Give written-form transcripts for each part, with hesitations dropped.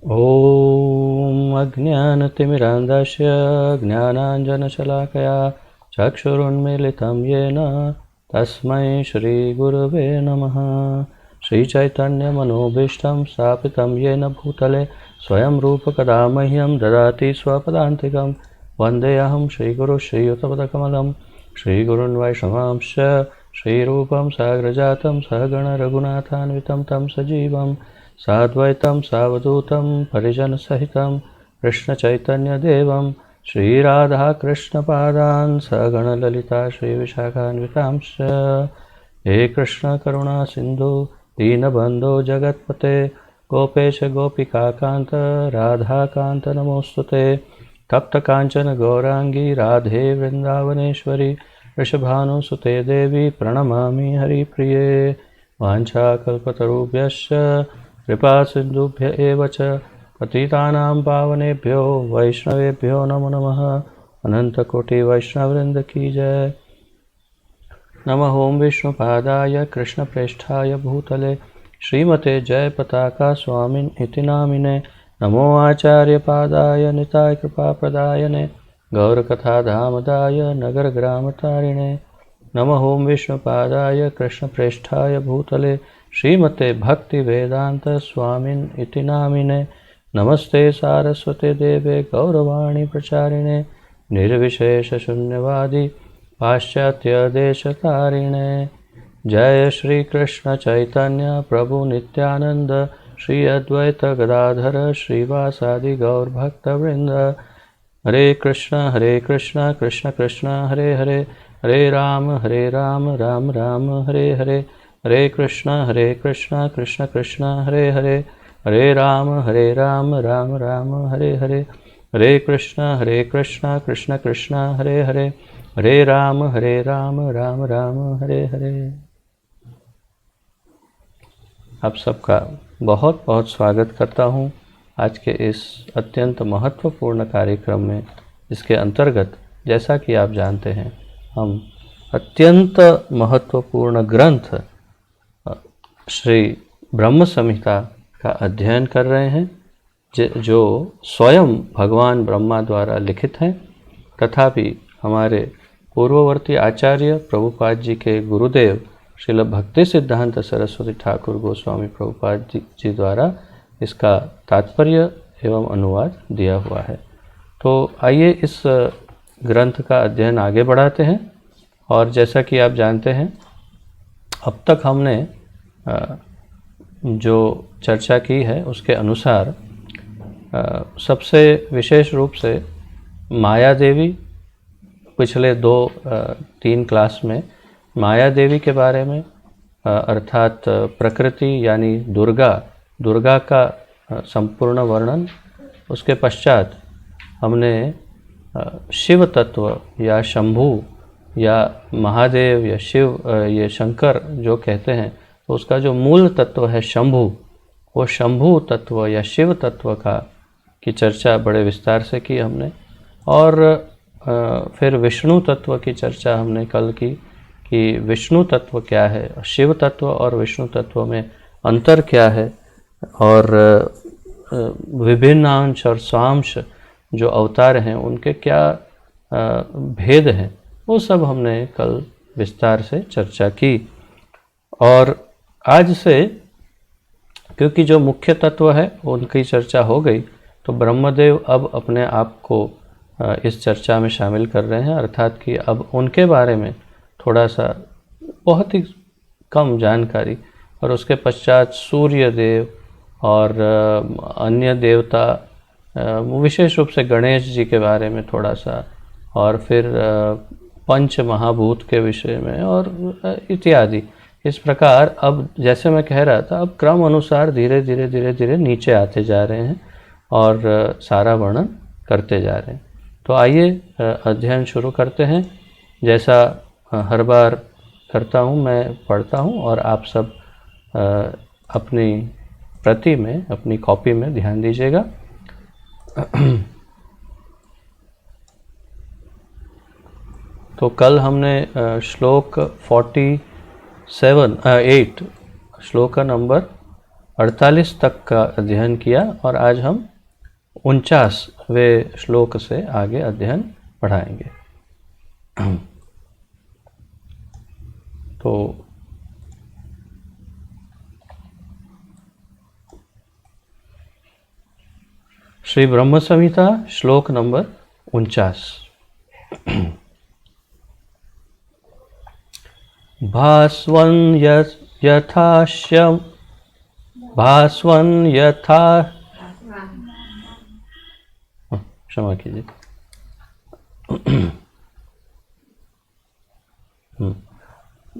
ॐ अज्ञानतिमिरान्धस्य ज्ञानाञ्जनशलाकया चक्षुरुन्मीलितं येन तस्मै श्रीगुरवे नमः। श्रीचैतन्यमनोभीष्टं स्थापितं येन भूतले स्वयं रूपकदा मह्यं ददाति स्वपदान्तिकं। वन्देऽहं श्रीगुरुं श्रीयुतपदकमलं श्रीगुरुन् वैष्णवांश्च श्रीरूपं साग्रजातं सहगणरघुनाथान्वितं तं सजीवं साद्वैतं सावधूतं परिजनसहितं कृष्णचैतन्यदेवं श्रीराधाकृष्णपादान् सगणललिता श्रीविशाखान्वितांश्च। हे कृष्ण करुणा सिन्धु दीनबन्धो जगत्पते गोपेश गोपिकान्त राधाकान्त नमोस्तुते। तप्तकाञ्चन गौरांगी राधे वृन्दावनेश्वरी वृषभानुसुते देवी प्रणमामि हरिप्रिये। वाञ्छाकल्पतरुभ्यश्च कृपा सिन्धुभ्य एव च पतितानां पावनेभ्यो वैष्णवेभ्यो नमो नमः। अनंतकोटि वैष्णववृंद की जय। नमः ओं विष्णुपादाय कृष्णप्रेष्ठाय भूतले श्रीमते जयपताका स्वामिन् इति नामिने। नमो आचार्यपादाय निताय कृपाप्रदायने गौरकथाधामदाय नगरग्रामतारिणे। नमः ओं विष्णुपादाय कृष्णप्रेष्ठाय भूतले श्रीमते भक्तिवेदांत स्वामिन् इति नामिने। नमस्ते सारस्वते देवे गौरवाणी प्रचारिणे निर्विशेषशून्यवादी पाश्चात्यदेशतारिणे। जय श्री कृष्ण चैतन्य प्रभु नित्यानंद श्री अद्वैत गदाधर श्रीवासादि गौरभक्तवृंद। हरे कृष्ण कृष्ण कृष्ण हरे हरे हरे राम राम राम हरे हरे। हरे कृष्ण कृष्ण कृष्ण हरे हरे हरे राम राम राम हरे हरे। हरे कृष्ण कृष्ण कृष्ण हरे हरे हरे राम राम राम हरे हरे। आप सबका बहुत बहुत स्वागत करता हूँ आज के इस अत्यंत महत्वपूर्ण कार्यक्रम में, जिसके अंतर्गत जैसा कि आप जानते हैं हम अत्यंत महत्वपूर्ण ग्रंथ श्री ब्रह्म संहिता का अध्ययन कर रहे हैं, जो स्वयं भगवान ब्रह्मा द्वारा लिखित हैं, तथापि हमारे पूर्ववर्ती आचार्य प्रभुपाद जी के गुरुदेव श्रील भक्ति सिद्धांत सरस्वती ठाकुर गोस्वामी प्रभुपाद जी द्वारा इसका तात्पर्य एवं अनुवाद दिया हुआ है। तो आइए इस ग्रंथ का अध्ययन आगे बढ़ाते हैं। और जैसा कि आप जानते हैं, अब तक हमने जो चर्चा की है उसके अनुसार सबसे विशेष रूप से माया देवी, पिछले 2-3 क्लास में माया देवी के बारे में, अर्थात प्रकृति यानी दुर्गा का संपूर्ण वर्णन। उसके पश्चात हमने शिव तत्व या शंभु या महादेव या शिव, ये शंकर जो कहते हैं, तो उसका जो मूल तत्व है शंभु, वो शंभु तत्व या शिव तत्व की चर्चा बड़े विस्तार से की हमने। और फिर विष्णु तत्व की चर्चा हमने कल की कि विष्णु तत्व क्या है, शिव तत्व और विष्णु तत्व में अंतर क्या है, और विभिन्न अंश और स्वांश जो अवतार हैं उनके क्या भेद हैं, वो सब हमने कल विस्तार से चर्चा की। और आज से क्योंकि जो मुख्य तत्व है उनकी चर्चा हो गई, तो ब्रह्मदेव अब अपने आप को इस चर्चा में शामिल कर रहे हैं, अर्थात कि अब उनके बारे में थोड़ा सा बहुत ही कम जानकारी, और उसके पश्चात सूर्य देव और अन्य देवता, विशेष रूप से गणेश जी के बारे में थोड़ा सा, और फिर पंच महाभूत के विषय में और इत्यादि। इस प्रकार अब जैसे मैं कह रहा था, अब क्रम अनुसार धीरे धीरे नीचे आते जा रहे हैं और सारा वर्णन करते जा रहे हैं। तो आइए अध्ययन शुरू करते हैं। जैसा हर बार करता हूँ, मैं पढ़ता हूँ और आप सब अपनी प्रति में, अपनी कॉपी में ध्यान दीजिएगा। तो कल हमने श्लोक 8 श्लोक नंबर 48 तक का अध्ययन किया और आज हम 49वें श्लोक से आगे अध्ययन पढ़ाएंगे। तो श्री ब्रह्म संहिता श्लोक नंबर 49। भास्वन् यथाश्यम भास्वन् यथा क्षमा कीजिए।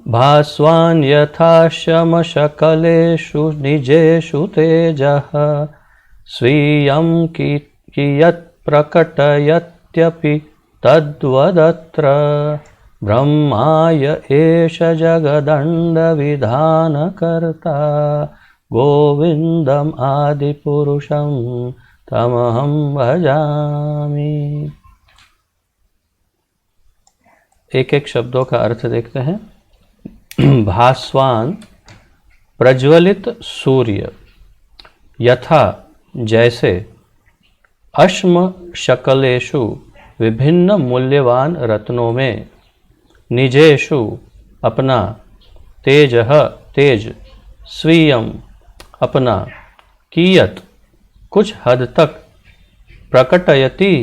भास्वान् यथा शमशकलेषु निजेषु तेजः स्वीयं कियत् प्रकटयत्यपि तद्वदत्र ब्रह्माय एष जगदण्डविधानकर्ता गोविन्दम् आदिपुरुषं तमहं भजामि। एक एक शब्दों का अर्थ देखते हैं। भास्वान प्रज्वलित सूर्य, यथा जैसे, अश्म शकलेषु विभिन्न मूल्यवान रत्नों में, निजेषु अपना, तेजः तेज, स्वीयम अपना, कियत कुछ हद तक, प्रकटयति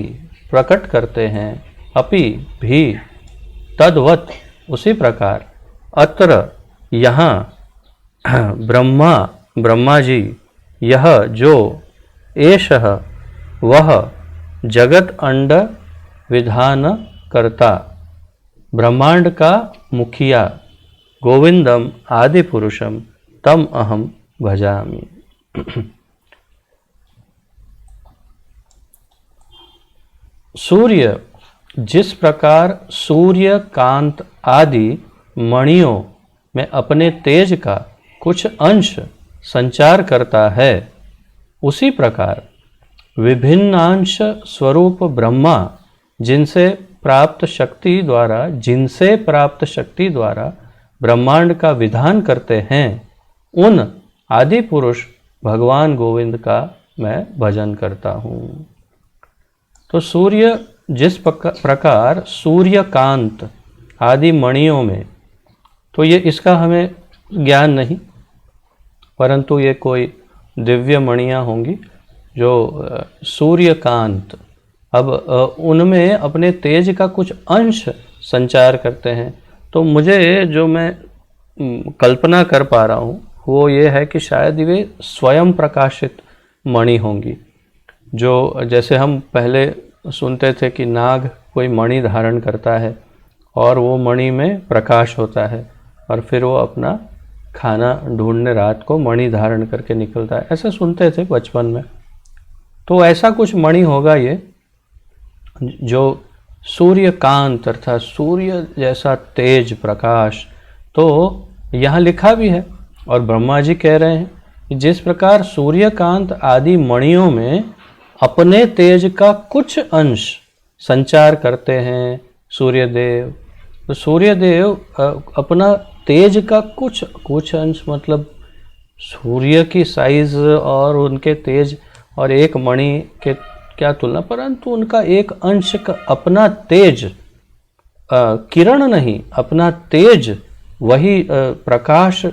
प्रकट करते हैं, अपि भी, तद्वत् उसी प्रकार, अत्र यहाँ, ब्रह्मा जी, यह जो, एषः वह, जगत अंड विधान करता ब्रह्मांड का मुखिया, गोविंदम आदि पुरुषम तम अहम भजामि। सूर्य जिस प्रकार सूर्यकांत आदि मणियों में अपने तेज का कुछ अंश संचार करता है, उसी प्रकार विभिन्नांश स्वरूप ब्रह्मा जिनसे प्राप्त शक्ति द्वारा ब्रह्मांड का विधान करते हैं, उन आदि पुरुष भगवान गोविंद का मैं भजन करता हूँ। तो सूर्य जिस प्रकार सूर्यकांत आदि मणियों में, तो ये इसका हमें ज्ञान नहीं, परंतु ये कोई दिव्य मणियाँ होंगी जो सूर्यकांत, अब उनमें अपने तेज का कुछ अंश संचार करते हैं। तो मुझे जो मैं कल्पना कर पा रहा हूँ वो ये है कि शायद वे स्वयं प्रकाशित मणि होंगी, जो जैसे हम पहले सुनते थे कि नाग कोई मणि धारण करता है और वो मणि में प्रकाश होता है और फिर वो अपना खाना ढूंढने रात को मणि धारण करके निकलता है, ऐसा सुनते थे बचपन में। तो ऐसा कुछ मणि होगा ये, जो सूर्यकांत अर्थात सूर्य जैसा तेज प्रकाश। तो यहाँ लिखा भी है और ब्रह्मा जी कह रहे हैं कि जिस प्रकार सूर्यकांत आदि मणियों में अपने तेज का कुछ अंश संचार करते हैं सूर्यदेव, तो सूर्यदेव अपना तेज का कुछ अंश, मतलब सूर्य की साइज और उनके तेज और एक मणि के क्या तुलना, परंतु उनका एक अंश का अपना तेज, किरण नहीं, अपना तेज, वही प्रकाश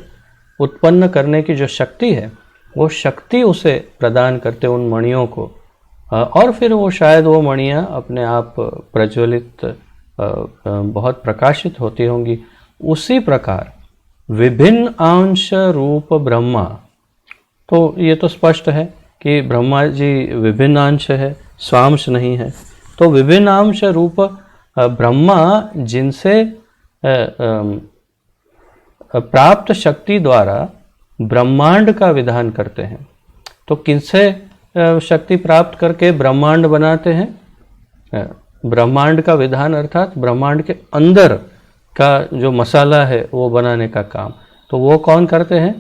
उत्पन्न करने की जो शक्ति है, वो शक्ति उसे प्रदान करते उन मणियों को, और फिर वो शायद वो मणियाँ अपने आप प्रज्वलित बहुत प्रकाशित होती होंगी। उसी प्रकार विभिन्न अंश रूप ब्रह्मा, तो ये तो स्पष्ट है कि ब्रह्मा जी विभिन्न अंश है, स्वांश नहीं है। तो विभिन्न अंश रूप ब्रह्मा जिनसे प्राप्त शक्ति द्वारा ब्रह्मांड का विधान करते हैं। तो किनसे शक्ति प्राप्त करके ब्रह्मांड बनाते हैं? ब्रह्मांड का विधान अर्थात ब्रह्मांड के अंदर का जो मसाला है वो बनाने का काम। तो वो कौन करते हैं?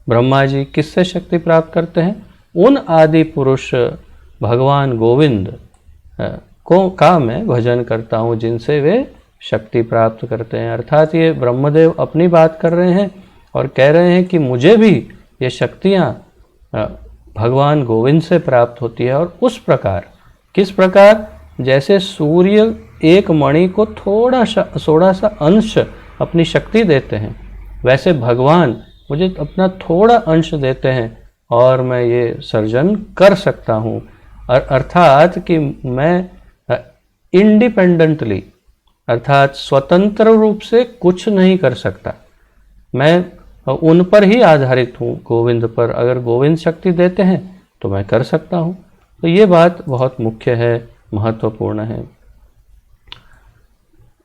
ब्रह्मा जी। किससे शक्ति प्राप्त करते हैं? उन आदि पुरुष भगवान गोविंद का मैं भजन करता हूँ जिनसे वे शक्ति प्राप्त करते हैं। अर्थात ये ब्रह्मदेव अपनी बात कर रहे हैं और कह रहे हैं कि मुझे भी ये शक्तियाँ भगवान गोविंद से प्राप्त होती है। और उस प्रकार, किस प्रकार, जैसे सूर्य एक मणि को थोड़ा सा अंश अपनी शक्ति देते हैं, वैसे भगवान मुझे अपना थोड़ा अंश देते हैं और मैं ये सर्जन कर सकता हूँ। अर्थात कि मैं इंडिपेंडेंटली, अर्थात स्वतंत्र रूप से कुछ नहीं कर सकता, मैं उन पर ही आधारित हूँ, गोविंद पर। अगर गोविंद शक्ति देते हैं तो मैं कर सकता हूँ। तो ये बात बहुत मुख्य है, महत्वपूर्ण है।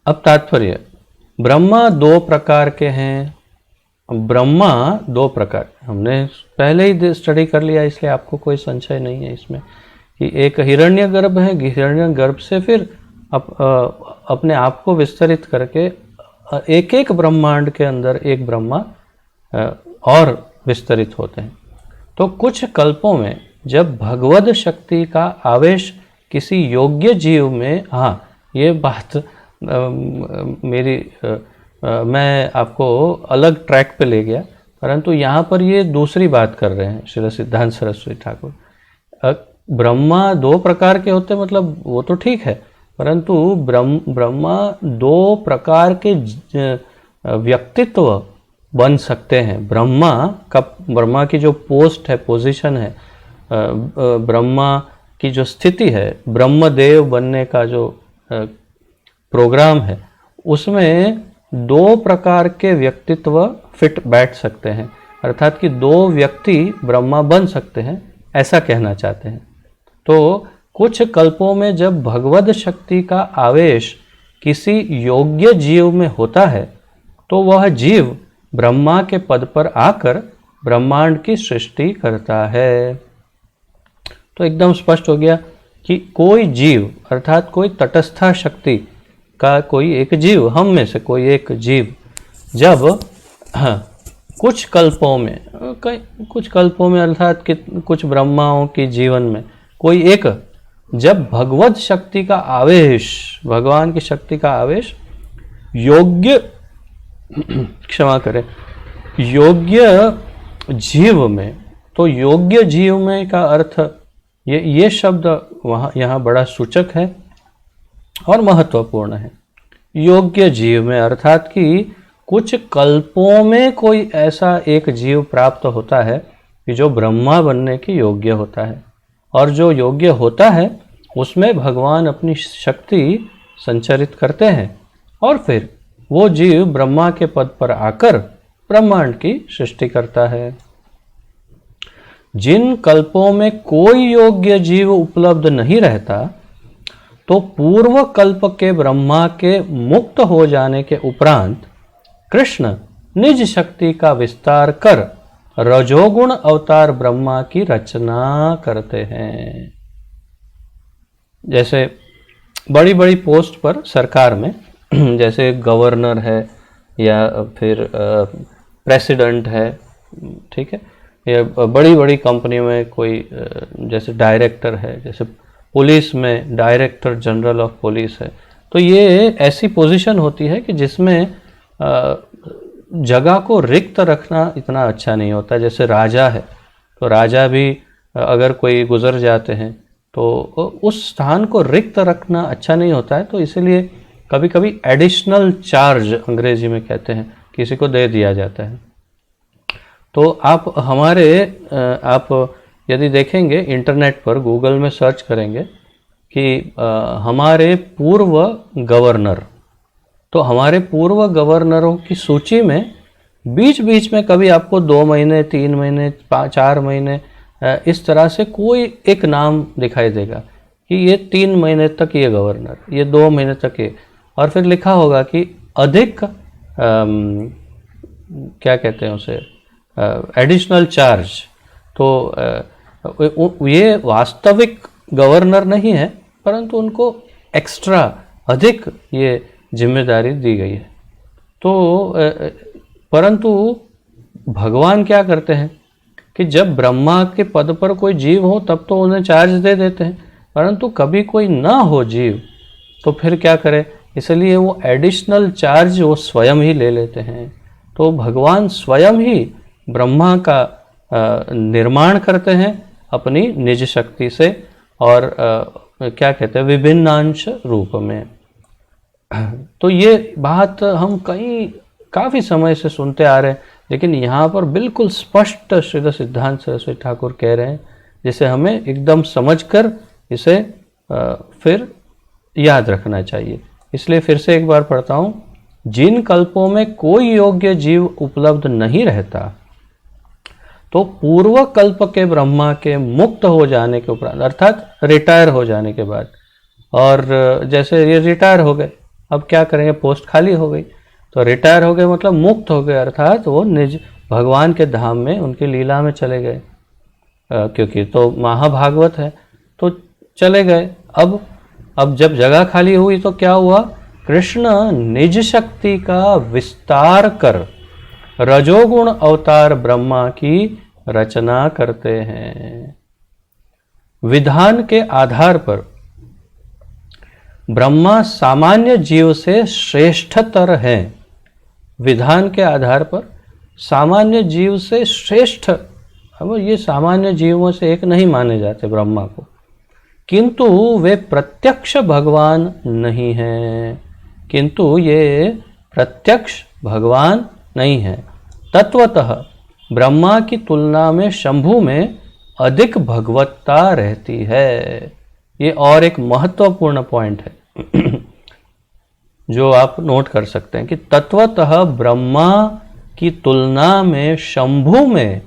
अब तात्पर्य, ब्रह्मा दो प्रकार के हैं। ब्रह्मा दो प्रकार, हमने पहले ही स्टडी कर लिया, इसलिए आपको कोई संशय नहीं है इसमें कि एक हिरण्यगर्भ है, हिरण्यगर्भ से फिर अपने आप को विस्तरित करके एक एक ब्रह्मांड के अंदर एक ब्रह्मा और विस्तरित होते हैं। तो कुछ कल्पों में जब भगवद शक्ति का आवेश किसी योग्य जीव में, हाँ ये बात मैं आपको अलग ट्रैक पे ले गया, परंतु यहाँ पर ये दूसरी बात कर रहे हैं श्री सिद्धांत सरस्वती ठाकुर। ब्रह्मा दो प्रकार के होते, मतलब वो तो ठीक है, परंतु ब्रह्मा दो प्रकार के व्यक्तित्व बन सकते हैं। ब्रह्मा की जो पोस्ट है, पोजीशन है, ब्रह्मा की जो स्थिति है, ब्रह्मदेव बनने का जो प्रोग्राम है, उसमें दो प्रकार के व्यक्तित्व फिट बैठ सकते हैं, अर्थात कि दो व्यक्ति ब्रह्मा बन सकते हैं, ऐसा कहना चाहते हैं। तो कुछ कल्पों में जब भगवद शक्ति का आवेश किसी योग्य जीव में होता है तो वह जीव ब्रह्मा के पद पर आकर ब्रह्मांड की सृष्टि करता है। तो एकदम स्पष्ट हो गया कि कोई जीव, अर्थात कोई तटस्था शक्ति का कोई एक जीव, हम में से कोई एक जीव, जब कुछ कल्पों में अर्थात कि कुछ ब्रह्माओं के जीवन में कोई एक, जब भगवत शक्ति का आवेश, भगवान की शक्ति का आवेश योग्य क्षमा करें योग्य जीव में, तो योग्य जीव में का अर्थ ये शब्द वहाँ यहाँ बड़ा सूचक है और महत्वपूर्ण है। योग्य जीव में अर्थात कि कुछ कल्पों में कोई ऐसा एक जीव प्राप्त होता है कि जो ब्रह्मा बनने के योग्य होता है, और जो योग्य होता है उसमें भगवान अपनी शक्ति संचरित करते हैं और फिर वो जीव ब्रह्मा के पद पर आकर ब्रह्मांड की सृष्टि करता है। जिन कल्पों में कोई योग्य जीव उपलब्ध नहीं रहता, तो पूर्व कल्प के ब्रह्मा के मुक्त हो जाने के उपरांत कृष्ण निज शक्ति का विस्तार कर रजोगुण अवतार ब्रह्मा की रचना करते हैं। जैसे बड़ी बड़ी पोस्ट पर सरकार में जैसे गवर्नर है या फिर प्रेसिडेंट है, ठीक है, या बड़ी बड़ी कंपनियों में कोई जैसे डायरेक्टर है, जैसे पुलिस में डायरेक्टर जनरल ऑफ पुलिस है, तो ये ऐसी पोजीशन होती है कि जिसमें जगह को रिक्त रखना इतना अच्छा नहीं होता। जैसे राजा है, तो राजा भी अगर कोई गुजर जाते हैं तो उस स्थान को रिक्त रखना अच्छा नहीं होता है, तो इसलिए कभी कभी एडिशनल चार्ज अंग्रेजी में कहते हैं, किसी को दे दिया जाता है। तो आप यदि देखेंगे इंटरनेट पर, गूगल में सर्च करेंगे कि हमारे पूर्व गवर्नर, तो हमारे पूर्व गवर्नरों की सूची में बीच बीच में कभी आपको 2 महीने 3 महीने 4 महीने इस तरह से कोई एक नाम दिखाई देगा कि ये 3 महीने तक ये गवर्नर, ये 2 महीने तक ये, और फिर लिखा होगा कि अधिक क्या कहते हैं उसे, एडिशनल चार्ज। तो ये वास्तविक गवर्नर नहीं है, परंतु उनको एक्स्ट्रा अधिक ये जिम्मेदारी दी गई है। तो परंतु भगवान क्या करते हैं कि जब ब्रह्मा के पद पर कोई जीव हो तब तो उन्हें चार्ज दे देते हैं, परंतु कभी कोई ना हो जीव तो फिर क्या करे, इसलिए वो एडिशनल चार्ज वो स्वयं ही ले लेते हैं। तो भगवान स्वयं ही ब्रह्मा का निर्माण करते हैं अपनी निज शक्ति से, और क्या कहते हैं, विभिन्नांश रूप में। तो ये बात हम काफ़ी समय से सुनते आ रहे हैं, लेकिन यहाँ पर बिल्कुल स्पष्ट श्रील सिद्धांत सरस्वती ठाकुर कह रहे हैं, जिसे हमें एकदम समझकर इसे फिर याद रखना चाहिए। इसलिए फिर से एक बार पढ़ता हूँ। जिन कल्पों में कोई योग्य जीव उपलब्ध नहीं रहता, तो पूर्व कल्प के ब्रह्मा के मुक्त हो जाने के उपरांत, अर्थात रिटायर हो जाने के बाद, और जैसे ये रिटायर हो गए, अब क्या करेंगे, पोस्ट खाली हो गई, तो रिटायर हो गए मतलब मुक्त हो गए, अर्थात वो निज भगवान के धाम में उनकी लीला में चले गए, क्योंकि तो महाभागवत है, तो चले गए। अब जब जगह खाली हुई तो क्या हुआ, कृष्ण निज शक्ति का विस्तार कर रजोगुण अवतार ब्रह्मा की रचना करते हैं। विधान के आधार पर ब्रह्मा सामान्य जीव से श्रेष्ठतर हैं। विधान के आधार पर सामान्य जीव से श्रेष्ठ, अब ये सामान्य जीवों से एक नहीं माने जाते ब्रह्मा को, किंतु वे प्रत्यक्ष भगवान नहीं हैं, किंतु ये प्रत्यक्ष भगवान नहीं है। तत्वतः ब्रह्मा की तुलना में शंभु में अधिक भगवत्ता रहती है। ये और एक महत्वपूर्ण पॉइंट है जो आप नोट कर सकते हैं कि तत्वतः ब्रह्मा की तुलना में शंभु में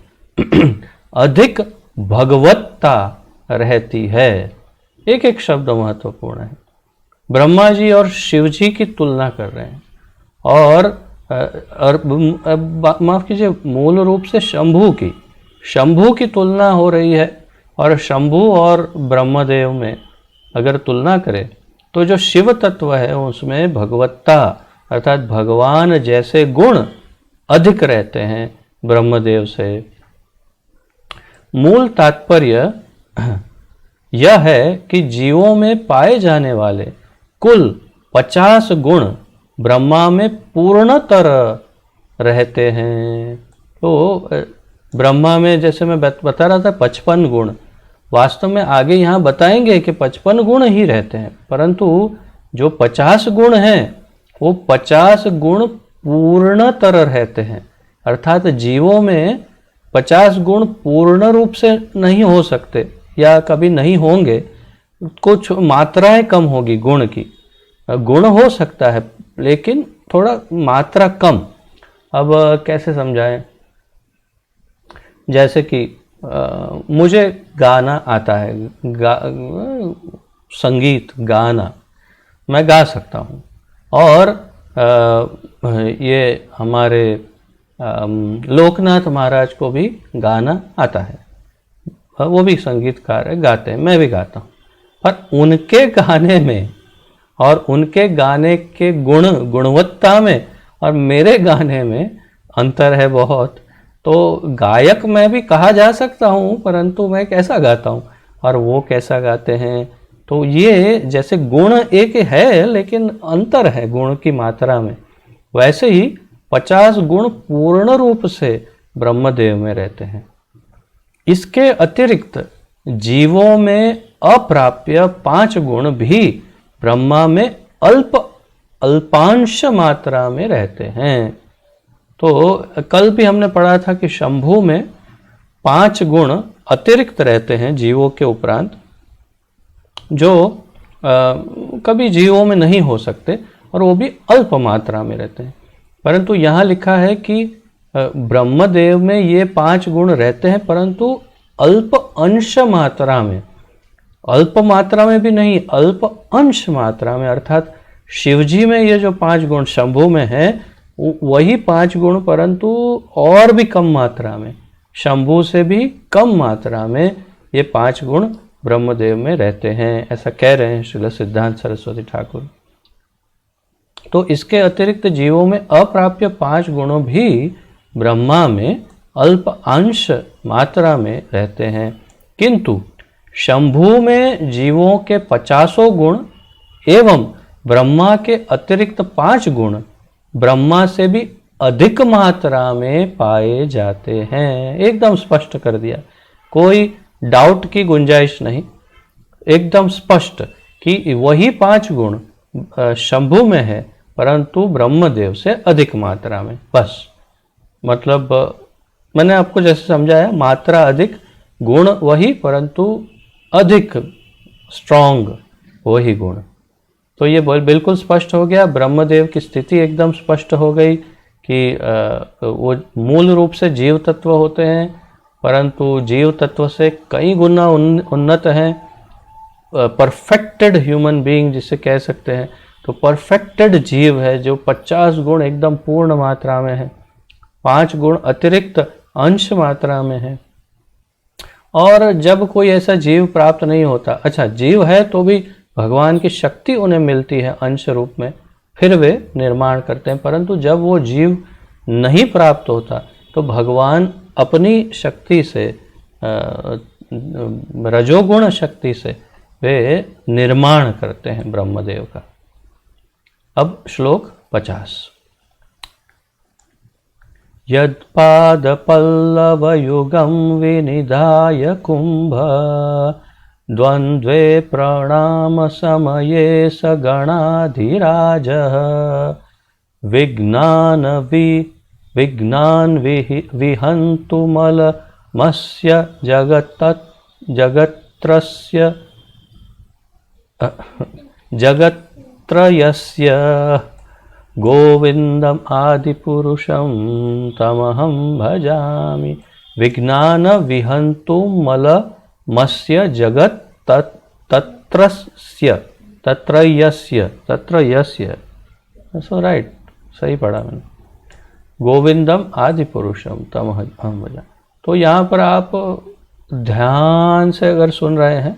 अधिक भगवत्ता रहती है। एक एक शब्द महत्वपूर्ण है। ब्रह्मा जी और शिव जी की तुलना कर रहे हैं, और माफ कीजिए, मूल रूप से शंभु की तुलना हो रही है, और शंभु और ब्रह्मदेव में अगर तुलना करें तो जो शिव तत्व है उसमें भगवत्ता अर्थात भगवान जैसे गुण अधिक रहते हैं ब्रह्मदेव से। मूल तात्पर्य यह है कि जीवों में पाए जाने वाले कुल 50 गुण ब्रह्मा में पूर्णतर रहते हैं। तो ब्रह्मा में जैसे मैं बता रहा था 55 गुण, वास्तव में आगे यहाँ बताएंगे कि 55 गुण ही रहते हैं, परंतु जो 50 गुण हैं वो 50 गुण पूर्णतर रहते हैं। अर्थात जीवों में 50 गुण पूर्ण रूप से नहीं हो सकते या कभी नहीं होंगे, कुछ मात्राएं कम होगी गुण की। गुण हो सकता है लेकिन थोड़ा मात्रा कम। अब कैसे समझाएं, जैसे कि मुझे गाना आता है, संगीत गाना मैं गा सकता हूँ, और ये हमारे लोकनाथ महाराज को भी गाना आता है, वो भी संगीतकार है, गाते हैं, मैं भी गाता हूँ, पर उनके गाने में और उनके गाने के गुणवत्ता में और मेरे गाने में अंतर है बहुत। तो गायक मैं भी कहा जा सकता हूँ, परंतु मैं कैसा गाता हूँ और वो कैसा गाते हैं, तो ये जैसे गुण एक है लेकिन अंतर है गुण की मात्रा में, वैसे ही 50 गुण पूर्ण रूप से ब्रह्मदेव में रहते हैं। इसके अतिरिक्त जीवों में अप्राप्य 5 गुण भी ब्रह्मा में अल्पांश मात्रा में रहते हैं। तो कल भी हमने पढ़ा था कि शंभु में 5 गुण अतिरिक्त रहते हैं जीवों के उपरांत, जो कभी जीवों में नहीं हो सकते और वो भी अल्प मात्रा में रहते हैं। परंतु यहाँ लिखा है कि ब्रह्मदेव में ये 5 गुण रहते हैं, परंतु अल्प अंश मात्रा में, अल्प मात्रा में भी नहीं, अल्प अंश मात्रा में। अर्थात शिवजी में ये जो 5 गुण शंभु में है वही 5 गुण, परंतु और भी कम मात्रा में, शंभु से भी कम मात्रा में ये 5 गुण ब्रह्मदेव में रहते हैं, ऐसा कह रहे हैं श्रील सिद्धांत सरस्वती ठाकुर। तो इसके अतिरिक्त जीवों में अप्राप्य 5 गुणों भी ब्रह्मा में अल्प अंश मात्रा में रहते हैं, किंतु शंभु में जीवों के 50 गुण एवं ब्रह्मा के अतिरिक्त 5 गुण ब्रह्मा से भी अधिक मात्रा में पाए जाते हैं। एकदम स्पष्ट कर दिया, कोई डाउट की गुंजाइश नहीं, एकदम स्पष्ट कि वही 5 गुण शंभु में है परंतु ब्रह्मदेव से अधिक मात्रा में। बस मतलब मैंने आपको जैसे समझाया, मात्रा अधिक, गुण वही परंतु अधिक स्ट्रॉन्ग वही गुण। तो ये बिल्कुल स्पष्ट हो गया, ब्रह्मदेव की स्थिति एकदम स्पष्ट हो गई कि वो मूल रूप से जीव तत्व होते हैं परंतु जीव तत्व से कई गुना उन्नत हैं। परफेक्टेड ह्यूमन बीइंग जिसे कह सकते हैं, तो परफेक्टेड जीव है जो 50 गुण एकदम पूर्ण मात्रा में है, 5 गुण अतिरिक्त अंश मात्रा में है। और जब कोई ऐसा जीव प्राप्त नहीं होता, अच्छा जीव है तो भी भगवान की शक्ति उन्हें मिलती है अंश रूप में, फिर वे निर्माण करते हैं, परंतु जब वो जीव नहीं प्राप्त होता तो भगवान अपनी शक्ति से, रजोगुण शक्ति से वे निर्माण करते हैं ब्रह्मदेव का। अब श्लोक 50। यत्पादपल्लवयुगं विनिधाय कुंभ द्वन्द्वे प्रणाम समये स गणाधिराजः विघ्नान् विहन्तुमलमस्य जगत्त्रयस्य गोविंदम आदिपुरुषं तमहं भजामि। विज्ञान विहन्तुमलमस्य तत्रयस्य सो राइट, सही पढ़ा मैंने, गोविंदम आदिपुरुषम तमहं भजामि। तो यहाँ पर आप ध्यान से अगर सुन रहे हैं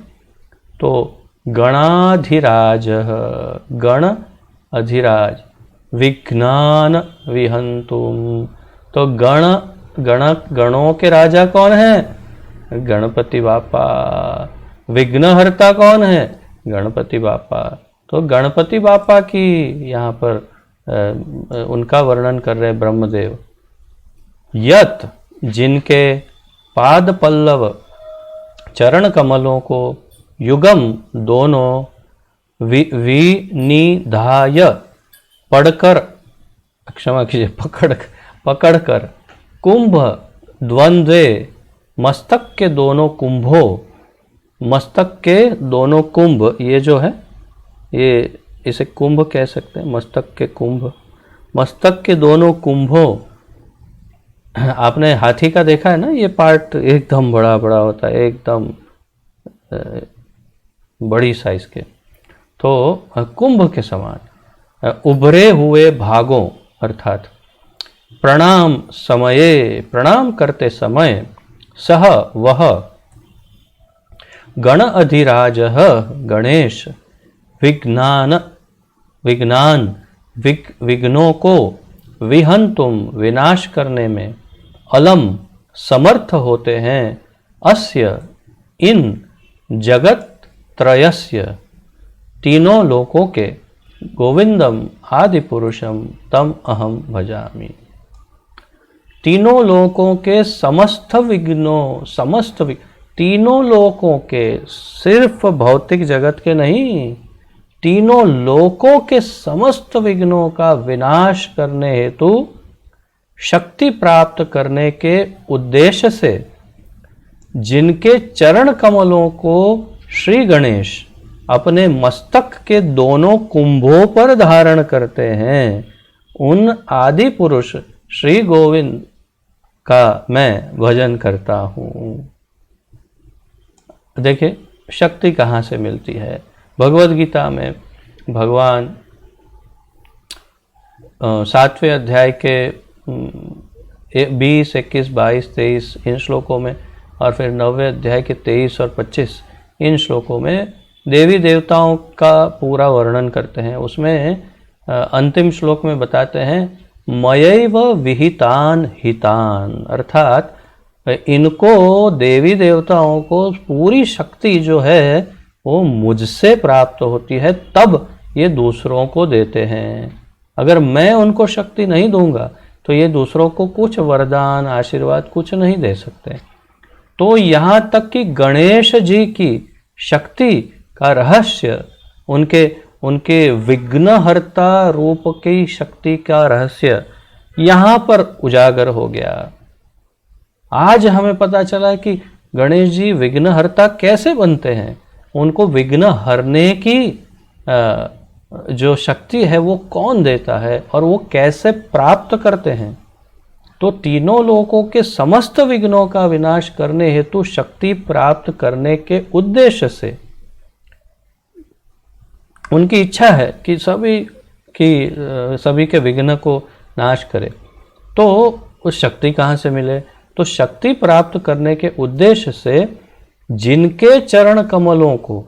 तो गणाधिराज, गण अधिराज, विघ्नान विहंतुम, तो गणों के राजा कौन है? गणपति बापा। विघ्नहर्ता कौन है? गणपति बापा। तो गणपति बापा की यहाँ पर उनका वर्णन कर रहे ब्रह्मदेव। यत, जिनके पाद पल्लव चरण कमलों को, युगम दोनों, विनिधाय पढ़कर, क्षमा कीजिए पकड़कर, कुंभ द्वंद्वे, मस्तक के दोनों कुंभों, मस्तक के दोनों कुंभ, ये जो है ये इसे कुंभ कह सकते हैं, मस्तक के कुंभ, मस्तक के दोनों कुंभों। आपने हाथी का देखा है ना, ये पार्ट एकदम बड़ा बड़ा होता है, एकदम बड़ी साइज के, तो कुंभ के समान उभरे हुए भागों, अर्थात प्रणाम समये, प्रणाम करते समय, सह वह, गण अधिराज गणेश, विघ्नों को, विहंतुम विनाश करने में, अलम समर्थ होते हैं, अस्य इन, जगत त्रयस्य तीनों लोकों के, गोविंदम आदि पुरुषम तम अहम भजामि। तीनों लोकों के समस्त विघ्नों, तीनों लोकों के, सिर्फ भौतिक जगत के नहीं, तीनों लोकों के समस्त विघ्नों का विनाश करने हेतु, शक्ति प्राप्त करने के उद्देश्य से, जिनके चरण कमलों को श्री गणेश अपने मस्तक के दोनों कुंभों पर धारण करते हैं, उन आदि पुरुष श्री गोविंद का मैं भजन करता हूँ। देखिए शक्ति कहाँ से मिलती है। भगवद गीता में भगवान 7वें अध्याय के 20, 21, 22, 23 इन श्लोकों में, और फिर 9वें अध्याय के 23 और 25 इन श्लोकों में देवी देवताओं का पूरा वर्णन करते हैं। उसमें अंतिम श्लोक में बताते हैं, मयैव विहितान हितान, अर्थात इनको, देवी देवताओं को पूरी शक्ति जो है वो मुझसे प्राप्त होती है, तब ये दूसरों को देते हैं। अगर मैं उनको शक्ति नहीं दूंगा तो ये दूसरों को कुछ वरदान आशीर्वाद कुछ नहीं दे सकते। तो यहाँ तक कि गणेश जी की शक्ति का रहस्य, उनके विघ्नहर्ता रूप की शक्ति का रहस्य यहाँ पर उजागर हो गया। आज हमें पता चला कि गणेश जी विघ्नहर्ता कैसे बनते हैं, उनको विघ्न हरने की जो शक्ति है वो कौन देता है और वो कैसे प्राप्त करते हैं। तो तीनों लोकों के समस्त विघ्नों का विनाश करने हेतु शक्ति प्राप्त करने के उद्देश्य से उनकी इच्छा है कि सभी के विघ्न को नाश करे। तो उस शक्ति कहाँ से मिले? तो शक्ति प्राप्त करने के उद्देश्य से जिनके चरण कमलों को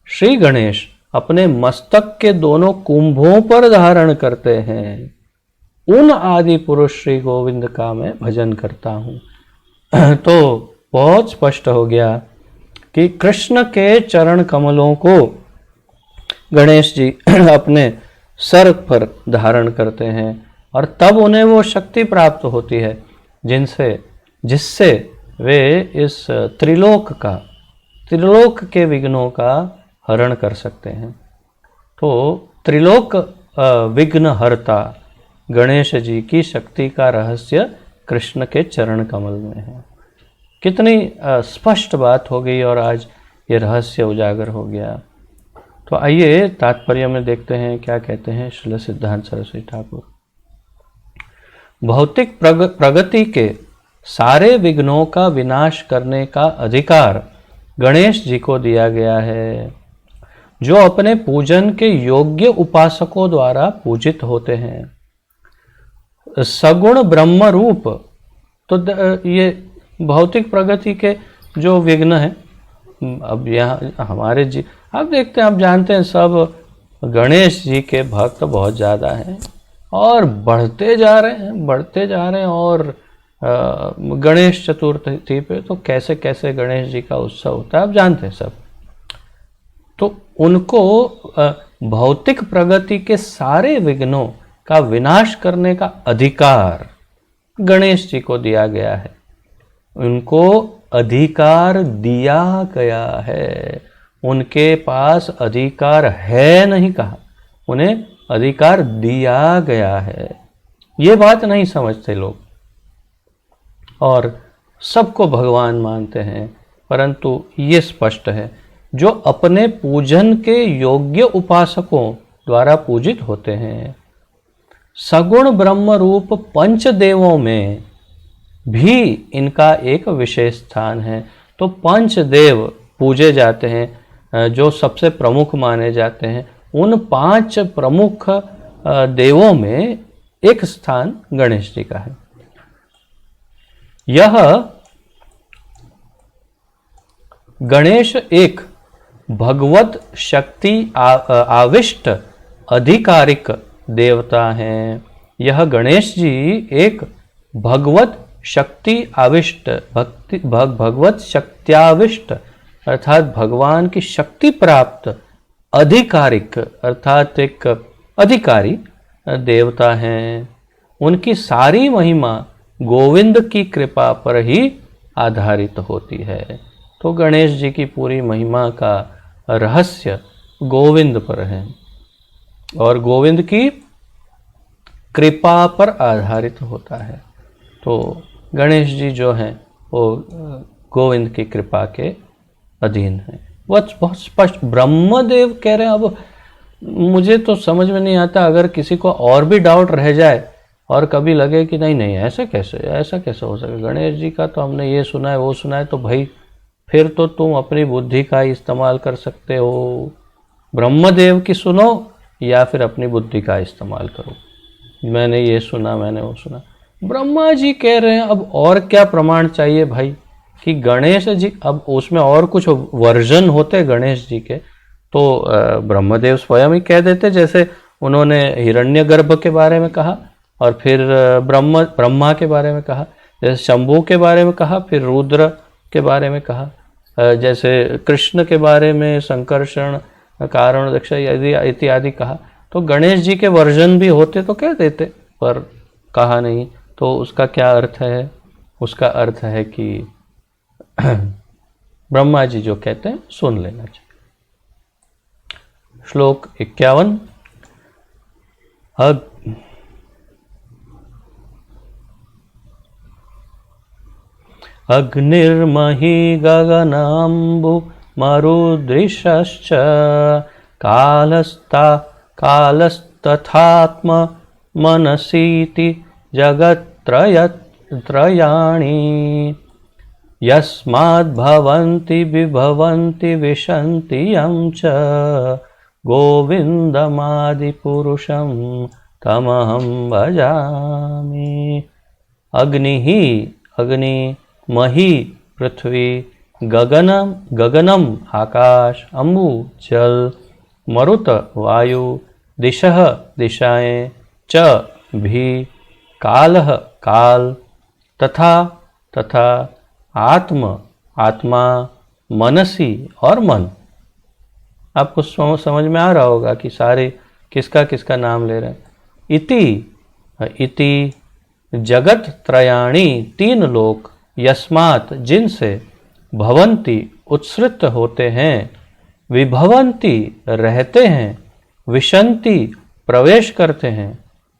श्री गणेश अपने मस्तक के दोनों कुंभों पर धारण करते हैं, उन आदि पुरुष श्री गोविंद का मैं भजन करता हूँ। तो बहुत स्पष्ट हो गया कि कृष्ण के चरण कमलों को गणेश जी अपने सर पर धारण करते हैं और तब उन्हें वो शक्ति प्राप्त होती है जिससे वे इस त्रिलोक के विघ्नों का हरण कर सकते हैं। तो त्रिलोक विघ्नहर्ता गणेश जी की शक्ति का रहस्य कृष्ण के चरण कमल में है। कितनी स्पष्ट बात हो गई और आज ये रहस्य उजागर हो गया। तो आइए तात्पर्य में देखते हैं क्या कहते हैं श्रील सिद्धांत सरस्वती ठाकुर। भौतिक प्रगति के सारे विघ्नों का विनाश करने का अधिकार गणेश जी को दिया गया है, जो अपने पूजन के योग्य उपासकों द्वारा पूजित होते हैं। सगुण ब्रह्म रूप, तो ये भौतिक प्रगति के जो विघ्न हैं, अब यहाँ हमारे जी आप देखते हैं, आप जानते हैं सब गणेश जी के भक्त बहुत ज़्यादा हैं और बढ़ते जा रहे हैं और गणेश चतुर्थी पे तो कैसे कैसे गणेश जी का उत्सव होता है, आप जानते हैं सब। तो उनको भौतिक प्रगति के सारे विघ्नों का विनाश करने का अधिकार गणेश जी को दिया गया है। उनको अधिकार दिया गया है, उनके पास अधिकार है नहीं कहा, उन्हें अधिकार दिया गया है। ये बात नहीं समझते लोग और सबको भगवान मानते हैं, परंतु ये स्पष्ट है जो अपने पूजन के योग्य उपासकों द्वारा पूजित होते हैं। सगुण ब्रह्म रूप पंचदेवों में भी इनका एक विशेष स्थान है। तो पंचदेव पूजे जाते हैं जो सबसे प्रमुख माने जाते हैं, उन 5 प्रमुख देवों में एक स्थान गणेश जी का है। यह गणेश एक भगवत शक्ति आविष्ट आधिकारिक देवता हैं। यह गणेश जी एक भगवत शक्ति आविष्ट भगवत शक्त्याविष्ट अर्थात भगवान की शक्ति प्राप्त आधिकारिक अर्थात एक अधिकारी देवता हैं। उनकी सारी महिमा गोविंद की कृपा पर ही आधारित होती है। तो गणेश जी की पूरी महिमा का रहस्य गोविंद पर है और गोविंद की कृपा पर आधारित होता है। तो गणेश जी जो हैं वो गोविंद की कृपा के अधीन हैं। वह बहुत स्पष्ट ब्रह्मदेव कह रहे हैं। अब मुझे तो समझ में नहीं आता, अगर किसी को और भी डाउट रह जाए और कभी लगे कि नहीं ऐसा कैसे हो सके, गणेश जी का तो हमने ये सुना है वो सुना है, तो भाई फिर तो तुम अपनी बुद्धि का इस्तेमाल कर सकते हो। ब्रह्मदेव की सुनो या फिर अपनी बुद्धि का इस्तेमाल करो। मैंने ये सुना, मैंने वो सुना। ब्रह्मा जी कह रहे हैं, अब और क्या प्रमाण चाहिए भाई कि गणेश जी, अब उसमें और कुछ वर्जन होते गणेश जी के तो ब्रह्मदेव स्वयं ही कह देते। जैसे उन्होंने हिरण्यगर्भ के बारे में कहा और फिर ब्रह्मा के बारे में कहा, जैसे शंभू के बारे में कहा, फिर रुद्र के बारे में कहा, जैसे कृष्ण के बारे में संकर्षण कारण दक्ष इत्यादि कहा। तो गणेश जी के वर्जन भी होते तो कह देते, पर कहा नहीं, तो उसका क्या अर्थ है? उसका अर्थ है कि ब्रह्मा जी जो कहते हैं सुन लेना चाहिए। श्लोक 51। अग्निर्मही गगनाम्बु मरुदृशश्च कालस्तथात्म मनसीति जगत्त्रयाणि यस्माद्भवन्ति विभवन्ति विशन्ति यं च गोविन्दमादिपुरुषं तमहं भजामि। अग्निः अग्नि, मही पृथ्वी, गगनम आकाश, अम्बु जल, मरुत वायु, दिशः दिशाएं, च भी, कालः काल, तथा आत्मा, मनसी और मन। आपको समझ में आ रहा होगा कि सारे किसका किसका नाम ले रहे हैं। इति जगत त्रयाणी, तीन लोक, यस्मात् जिनसे, भवन्ति उत्सृत होते हैं, विभवन्ति रहते हैं, विशन्ति प्रवेश करते हैं,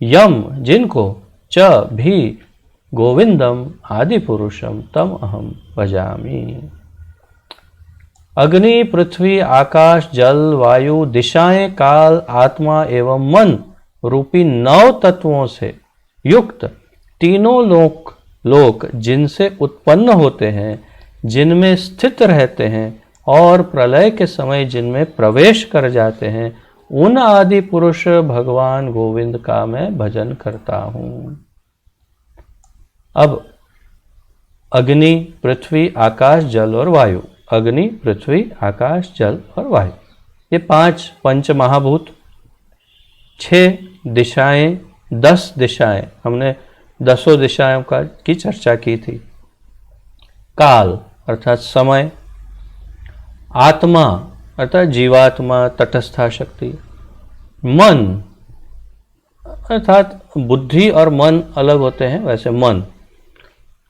यम जिनको, च भी, गोविंदम आदि पुरुषम तम अहम भजामि। अग्नि, पृथ्वी, आकाश, जल, वायु, दिशाएं, काल, आत्मा एवं मन रूपी 9 तत्वों से युक्त तीनों लोक जिनसे उत्पन्न होते हैं, जिनमें स्थित रहते हैं और प्रलय के समय जिनमें प्रवेश कर जाते हैं, उन आदि पुरुष भगवान गोविंद का मैं भजन करता हूं। अब अग्नि, पृथ्वी, आकाश, जल और वायु। अग्नि, पृथ्वी, आकाश, जल और वायु, ये 5 पंच महाभूत। 6 दिशाएं, 10 दिशाएं, हमने 10 दिशाओं की चर्चा की थी। काल अर्थात समय, आत्मा अर्थात जीवात्मा, तटस्था शक्ति, मन अर्थात बुद्धि और मन अलग होते हैं, वैसे मन।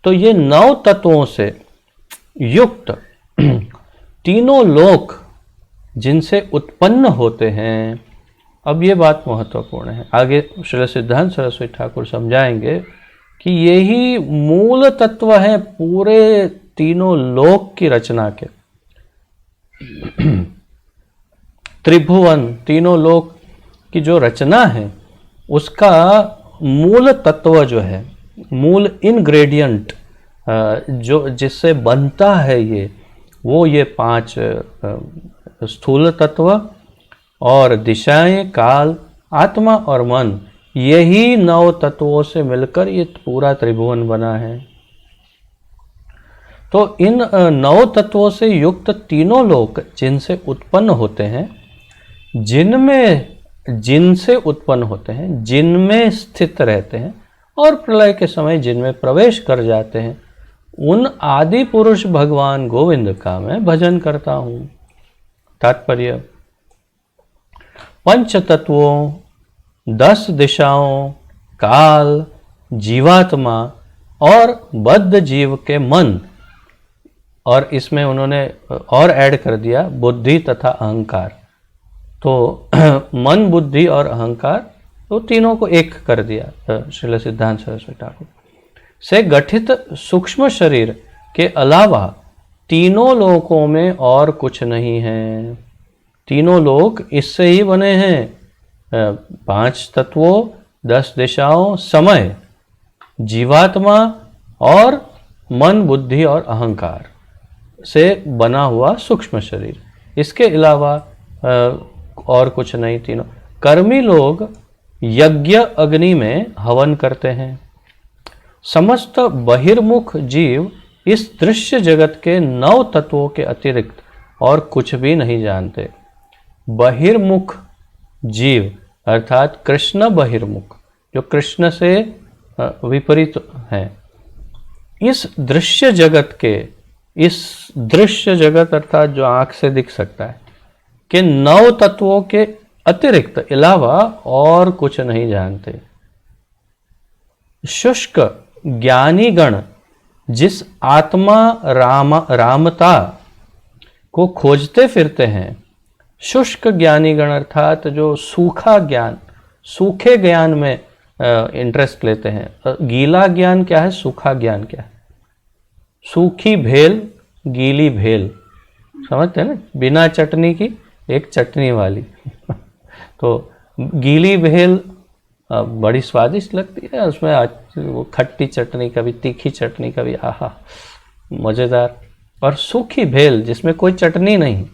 तो ये 9 तत्वों से युक्त तीनों लोक जिनसे उत्पन्न होते हैं। अब ये बात महत्वपूर्ण है, आगे श्री सिद्धांत सरस्वती ठाकुर समझाएंगे कि यही मूल तत्व है पूरे तीनों लोक की रचना के। त्रिभुवन, तीनों लोक की जो रचना है उसका मूल तत्व जो है, मूल इंग्रेडिएंट जो जिससे बनता है वो ये 5 स्थूल तत्व और दिशाएं, काल, आत्मा और मन, यही 9 तत्वों से मिलकर ये पूरा त्रिभुवन बना है। तो इन 9 तत्वों से युक्त तीनों लोक जिनसे उत्पन्न होते हैं, जिनसे उत्पन्न होते हैं, जिनमें स्थित रहते हैं और प्रलय के समय जिनमें प्रवेश कर जाते हैं, उन आदि पुरुष भगवान गोविंद का मैं भजन करता हूं। तात्पर्य, 5 तत्वों, 10 दिशाओं, काल, जीवात्मा और बद्ध जीव के मन, और इसमें उन्होंने और ऐड कर दिया बुद्धि तथा अहंकार। तो मन, बुद्धि और अहंकार, तो तीनों को एक कर दिया श्रील सिद्धांत सरस्वती ठाकुर से गठित सूक्ष्म शरीर के अलावा तीनों लोकों में और कुछ नहीं है। तीनों लोक इससे ही बने हैं, 5 तत्वों, 10 दिशाओं, समय, जीवात्मा और मन, बुद्धि और अहंकार से बना हुआ सूक्ष्म शरीर। इसके अलावा और कुछ नहीं। तीनों कर्मी लोग यज्ञ अग्नि में हवन करते हैं। समस्त बहिर्मुख जीव इस दृश्य जगत के 9 तत्वों के अतिरिक्त और कुछ भी नहीं जानते। बहिर्मुख जीव अर्थात कृष्ण बहिर्मुख, जो कृष्ण से विपरीत है। इस दृश्य जगत के, इस दृश्य जगत अर्थात जो आंख से दिख सकता है, के 9 तत्वों के अतिरिक्त अलावा और कुछ नहीं जानते। शुष्क ज्ञानी गण जिस आत्मा रामता को खोजते फिरते हैं, शुष्क ज्ञानी गण अर्थात जो सूखा ज्ञान, सूखे ज्ञान में इंटरेस्ट लेते हैं। गीला ज्ञान क्या है, सूखा ज्ञान क्या है? सूखी भेल, गीली भेल, समझते हैं ना, बिना चटनी की एक चटनी वाली तो गीली भेल बड़ी स्वादिष्ट लगती है, उसमें वो खट्टी चटनी, कभी तीखी चटनी, कभी आहा मज़ेदार। और सूखी भेल जिसमें कोई चटनी नहीं,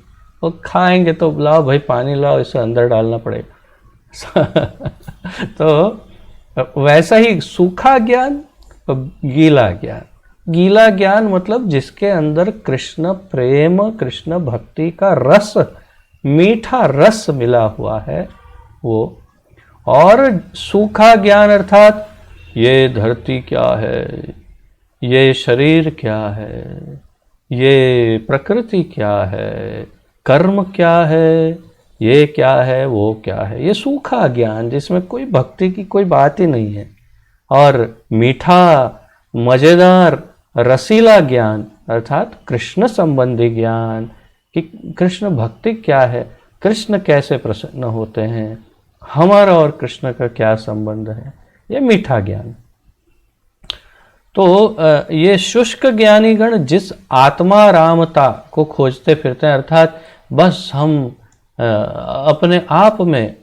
वो खाएंगे तो लाओ भाई पानी लाओ, इसे अंदर डालना पड़ेगा तो वैसा ही सूखा ज्ञान, गीला ज्ञान। गीला ज्ञान मतलब जिसके अंदर कृष्ण प्रेम, कृष्ण भक्ति का रस, मीठा रस मिला हुआ है वो। और सूखा ज्ञान अर्थात ये धरती क्या है, ये शरीर क्या है, ये प्रकृति क्या है, कर्म क्या है, ये क्या है, वो क्या है, ये सूखा ज्ञान जिसमें कोई भक्ति की कोई बात ही नहीं है। और मीठा मजेदार रसीला ज्ञान अर्थात कृष्ण संबंधी ज्ञान कि कृष्ण भक्ति क्या है, कृष्ण कैसे प्रसन्न होते हैं, हमारा और कृष्ण का क्या संबंध है, ये मीठा ज्ञान। तो ये शुष्क ज्ञानी गण जिस आत्मा रामता को खोजते फिरते हैं, अर्थात बस हम अपने आप में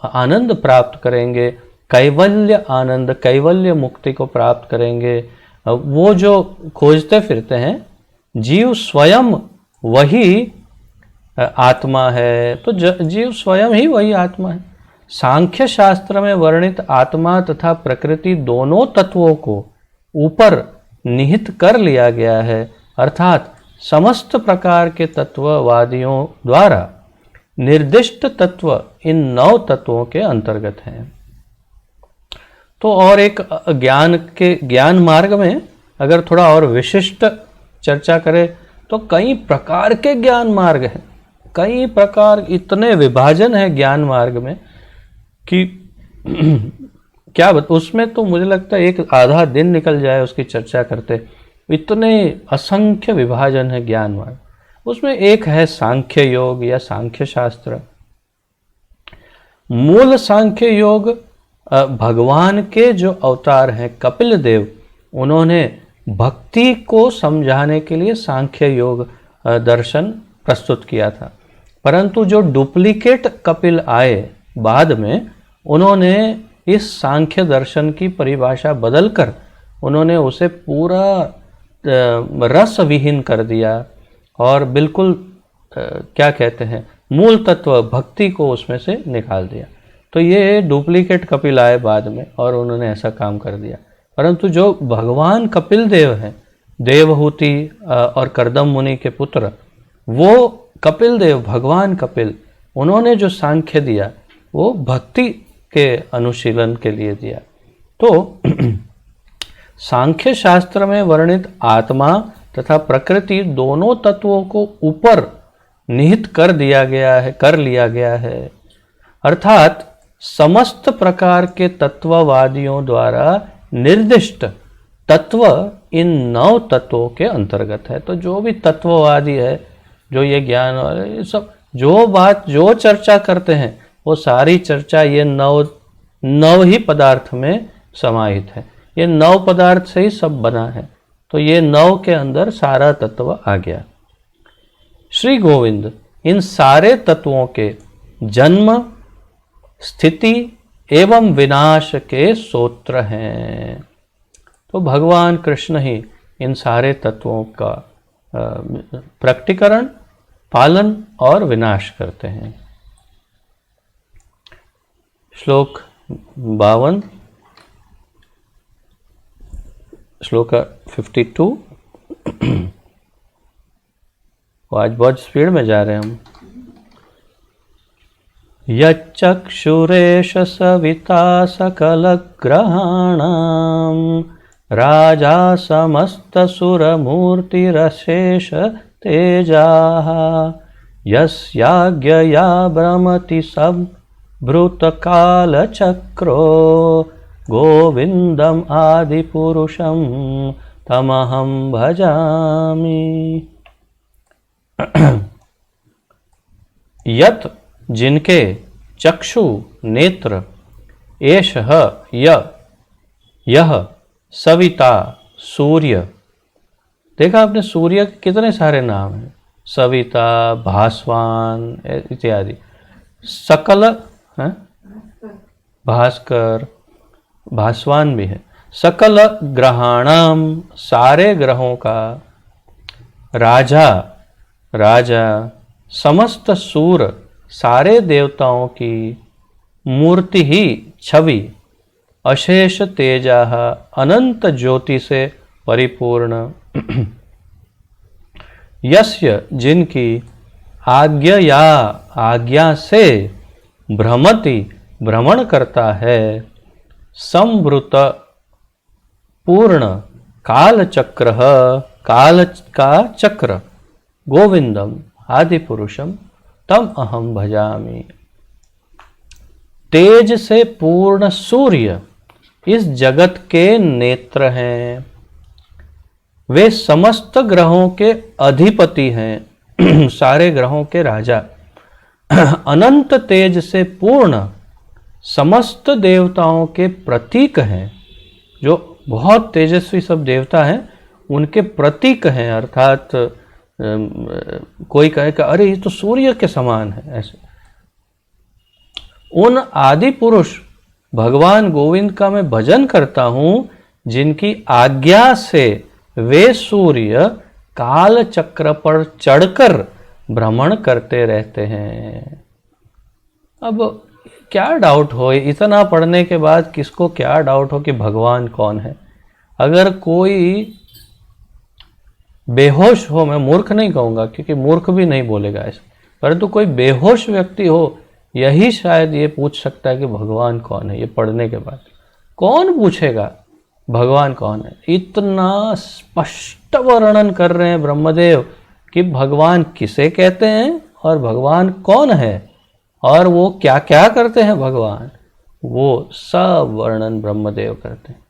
आनंद प्राप्त करेंगे, कैवल्य आनंद, कैवल्य मुक्ति को प्राप्त करेंगे, वो जो खोजते फिरते हैं, जीव स्वयं वही आत्मा है। तो जीव स्वयं ही वही आत्मा है। सांख्य शास्त्र में वर्णित आत्मा तथा प्रकृति दोनों तत्वों को ऊपर निहित कर लिया गया है, अर्थात समस्त प्रकार के तत्ववादियों द्वारा निर्दिष्ट तत्व इन 9 तत्वों के अंतर्गत हैं। तो और एक ज्ञान मार्ग में अगर थोड़ा और विशिष्ट चर्चा करें तो कई प्रकार के ज्ञान मार्ग हैं, कई प्रकार, इतने विभाजन है ज्ञान मार्ग में कि क्या उसमें तो मुझे लगता है एक आधा दिन निकल जाए उसकी चर्चा करते, इतने असंख्य विभाजन है ज्ञान मार्ग। उसमें एक है सांख्य योग या सांख्य शास्त्र। मूल सांख्य योग भगवान के जो अवतार हैं कपिल देव, उन्होंने भक्ति को समझाने के लिए सांख्य योग दर्शन प्रस्तुत किया था। परंतु जो डुप्लीकेट कपिल आए बाद में, उन्होंने इस सांख्य दर्शन की परिभाषा बदलकर उन्होंने उसे पूरा रस विहीन कर दिया और बिल्कुल क्या कहते हैं, मूल तत्व भक्ति को उसमें से निकाल दिया। तो ये डुप्लीकेट कपिल आए बाद में और उन्होंने ऐसा काम कर दिया। परंतु जो भगवान कपिल देव हैं, देवहूति और कर्दम मुनि के पुत्र, वो कपिल देव, भगवान कपिल, उन्होंने जो सांख्य दिया वो भक्ति के अनुशीलन के लिए दिया। तो सांख्य शास्त्र में वर्णित आत्मा तथा प्रकृति दोनों तत्वों को ऊपर निहित कर लिया गया है, अर्थात समस्त प्रकार के तत्ववादियों द्वारा निर्दिष्ट तत्व इन 9 तत्वों के अंतर्गत है। तो जो भी तत्ववादी है, जो ये ज्ञान वाले, सब जो चर्चा करते हैं, वो सारी चर्चा ये 9 ही पदार्थ में समाहित है। ये 9 पदार्थ से ही सब बना है। तो ये 9 के अंदर सारा तत्व आ गया। श्री गोविंद इन सारे तत्वों के जन्म, स्थिति एवं विनाश के सूत्र हैं। तो भगवान कृष्ण ही इन सारे तत्वों का प्रकटीकरण, पालन और विनाश करते हैं। श्लोक 52, श्लोक 52। आज बहुत स्पीड में जा रहे हैं हम। यच्चक्षुरेश सविता सकलग्रहाणां राजा समस्तसुरमूर्तिरशेष तेजाः यस्याज्ञया भ्रमति संभृतकालचक्रो गोविंदम आदि पुरुषम तमहम भजामि। यत जिनके चक्षु नेत्र एषः यह सविता सूर्य। देखा आपने सूर्य के कितने सारे नाम हैं, सविता, भास्वान इत्यादि। सकल है, भास्कर, भास्वान भी है। सकल ग्रहाणाम, सारे ग्रहों का। राजा, राजा, समस्त सूर, सारे देवताओं की। मूर्ति ही, छवि। अशेष तेजा, अनंत ज्योति से परिपूर्ण। यस्य, जिनकी। आज्ञा से। भ्रमति, भ्रमण करता है। संवृत, पूर्ण। काल चक्र, काल का चक्र। गोविंदम आदि पुरुषम तम अहम भजामि। तेज से पूर्ण सूर्य इस जगत के नेत्र हैं। वे समस्त ग्रहों के अधिपति हैं, सारे ग्रहों के राजा। अनंत तेज से पूर्ण समस्त देवताओं के प्रतीक हैं। जो बहुत तेजस्वी सब देवता हैं उनके प्रतीक हैं, अर्थात कोई कहे कि अरे ये तो सूर्य के समान है, ऐसे। उन आदि पुरुष भगवान गोविंद का मैं भजन करता हूं, जिनकी आज्ञा से वे सूर्य काल चक्र पर चढ़कर भ्रमण करते रहते हैं। अब क्या डाउट हो, इतना पढ़ने के बाद किसको क्या डाउट हो कि भगवान कौन है। अगर कोई बेहोश हो, मैं मूर्ख नहीं कहूंगा क्योंकि मूर्ख भी नहीं बोलेगा ऐसे, परंतु कोई बेहोश व्यक्ति हो, यही शायद ये पूछ सकता है कि भगवान कौन है। ये पढ़ने के बाद कौन पूछेगा भगवान कौन है। इतना स्पष्ट वर्णन कर रहे हैं ब्रह्मदेव कि भगवान किसे कहते हैं और भगवान कौन है और वो क्या क्या करते हैं भगवान, वो सब वर्णन ब्रह्मदेव करते हैं।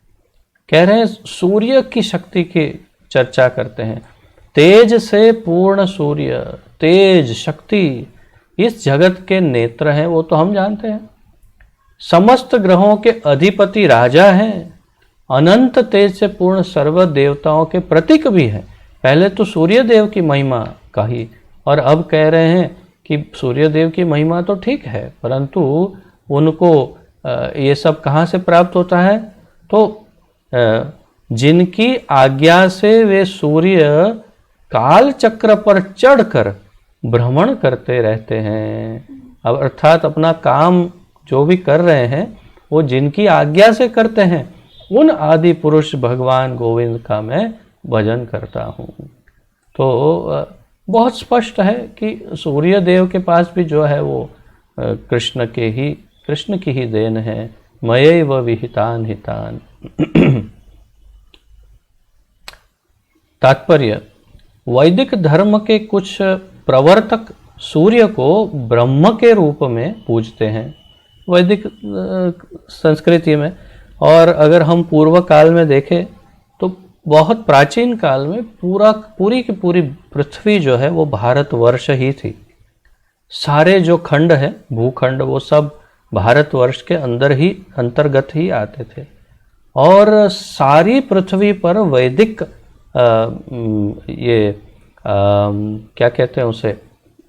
कह रहे हैं सूर्य की शक्ति की चर्चा करते हैं। तेज से पूर्ण सूर्य, तेज शक्ति इस जगत के नेत्र हैं, वो तो हम जानते हैं। समस्त ग्रहों के अधिपति राजा हैं। अनंत तेज से पूर्ण सर्व देवताओं के प्रतीक भी हैं। पहले तो सूर्य देव की महिमा कही और अब कह रहे हैं कि सूर्य देव की महिमा तो ठीक है, परंतु उनको ये सब कहाँ से प्राप्त होता है। तो जिनकी आज्ञा से वे सूर्य काल चक्र पर चढ़कर भ्रमण करते रहते हैं। अब अर्थात अपना काम जो भी कर रहे हैं वो जिनकी आज्ञा से करते हैं, उन आदि पुरुष भगवान गोविंद का मैं भजन करता हूँ। तो बहुत स्पष्ट है कि सूर्य देव के पास भी जो है वो कृष्ण की ही देन है। मयैव विहितान हितान। तात्पर्य, वैदिक धर्म के कुछ प्रवर्तक सूर्य को ब्रह्म के रूप में पूजते हैं वैदिक संस्कृति में। और अगर हम पूर्व काल में देखें तो बहुत प्राचीन काल में पूरी की पूरी पृथ्वी जो है वो भारतवर्ष ही थी। सारे जो खंड है, भूखंड, वो सब भारतवर्ष के अंतर्गत ही आते थे। और सारी पृथ्वी पर वैदिक क्या कहते हैं उसे,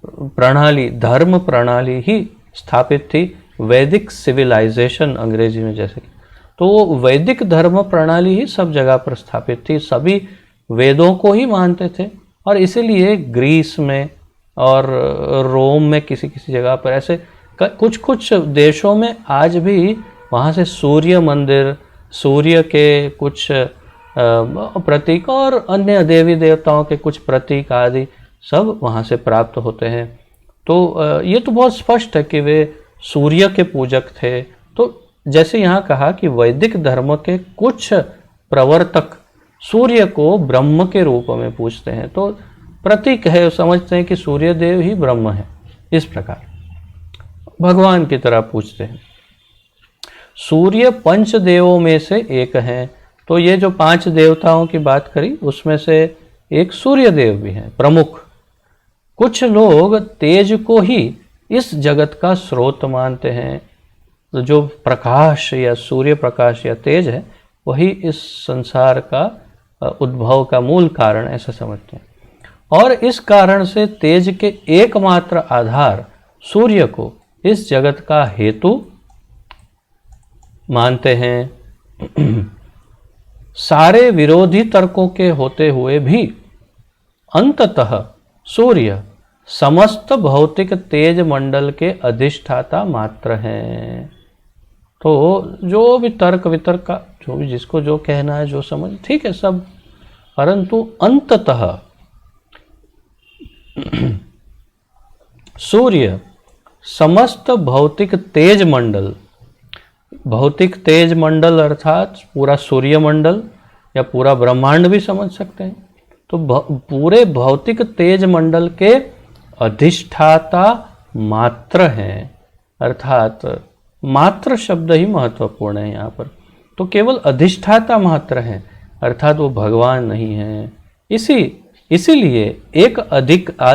प्रणाली, धर्म प्रणाली ही स्थापित थी। वैदिक सिविलाइजेशन अंग्रेजी में जैसे, तो वैदिक धर्म प्रणाली ही सब जगह पर स्थापित थी। सभी वेदों को ही मानते थे और इसीलिए ग्रीस में और रोम में किसी किसी जगह पर ऐसे कुछ देशों में आज भी वहाँ से सूर्य मंदिर, सूर्य के कुछ प्रतीक और अन्य देवी देवताओं के कुछ प्रतीक आदि सब वहाँ से प्राप्त होते हैं। तो ये तो बहुत स्पष्ट है कि वे सूर्य के पूजक थे। तो जैसे यहाँ कहा कि वैदिक धर्म के कुछ प्रवर्तक सूर्य को ब्रह्म के रूप में पूजते हैं, तो प्रतीक है, समझते हैं कि सूर्य देव ही ब्रह्म है, इस प्रकार भगवान की तरह पूजते हैं। सूर्य पंच देवों में से एक हैं। तो ये जो 5 देवताओं की बात करी उसमें से एक सूर्य देव भी हैं प्रमुख। कुछ लोग तेज को ही इस जगत का स्रोत मानते हैं। तो जो प्रकाश या सूर्य प्रकाश या तेज है वही इस संसार का उद्भव का मूल कारण ऐसा समझते हैं। और इस कारण से तेज के एकमात्र आधार सूर्य को इस जगत का हेतु मानते हैं। सारे विरोधी तर्कों के होते हुए भी अंततः सूर्य समस्त भौतिक तेज मंडल के अधिष्ठाता मात्र हैं। तो जो भी तर्क वितर्क का जो भी जिसको जो कहना है जो समझ ठीक है सब, परंतु अंततः सूर्य समस्त भौतिक तेज मंडल, भौतिक तेज मंडल अर्थात पूरा सूर्य मंडल या पूरा ब्रह्मांड भी समझ सकते हैं। तो पूरे भौतिक तेज मंडल के अधिष्ठाता मात्र हैं, अर्थात मात्र शब्द ही महत्वपूर्ण है यहाँ पर। तो केवल अधिष्ठाता मात्र हैं, अर्थात वो भगवान नहीं है। इसीलिए एक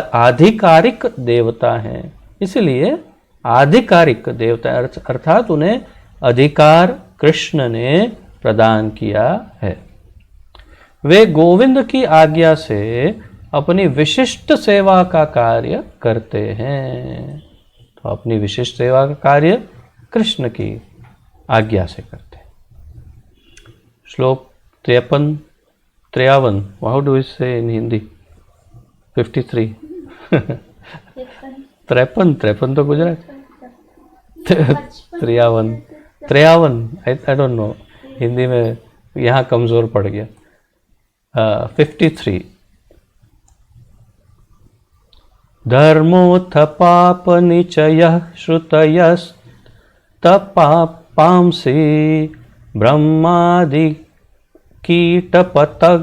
आधिकारिक देवता हैं, इसलिए आधिकारिक देवता अर्थात उन्हें अधिकार कृष्ण ने प्रदान किया है। वे गोविंद की आज्ञा से अपनी विशिष्ट सेवा का कार्य करते हैं। तो अपनी विशिष्ट सेवा का कार्य कृष्ण की आज्ञा से करते हैं। श्लोक 53 हाउ डू वी से इन हिंदी? 53 53 तो Gujarat 53 I don't know, Hindi में यहाँ कमज़ोर पड़ गया। 53 धर्मोऽथ पाप निचयः श्रुतयस्तपांसि ब्रह्मादि कीटपतग,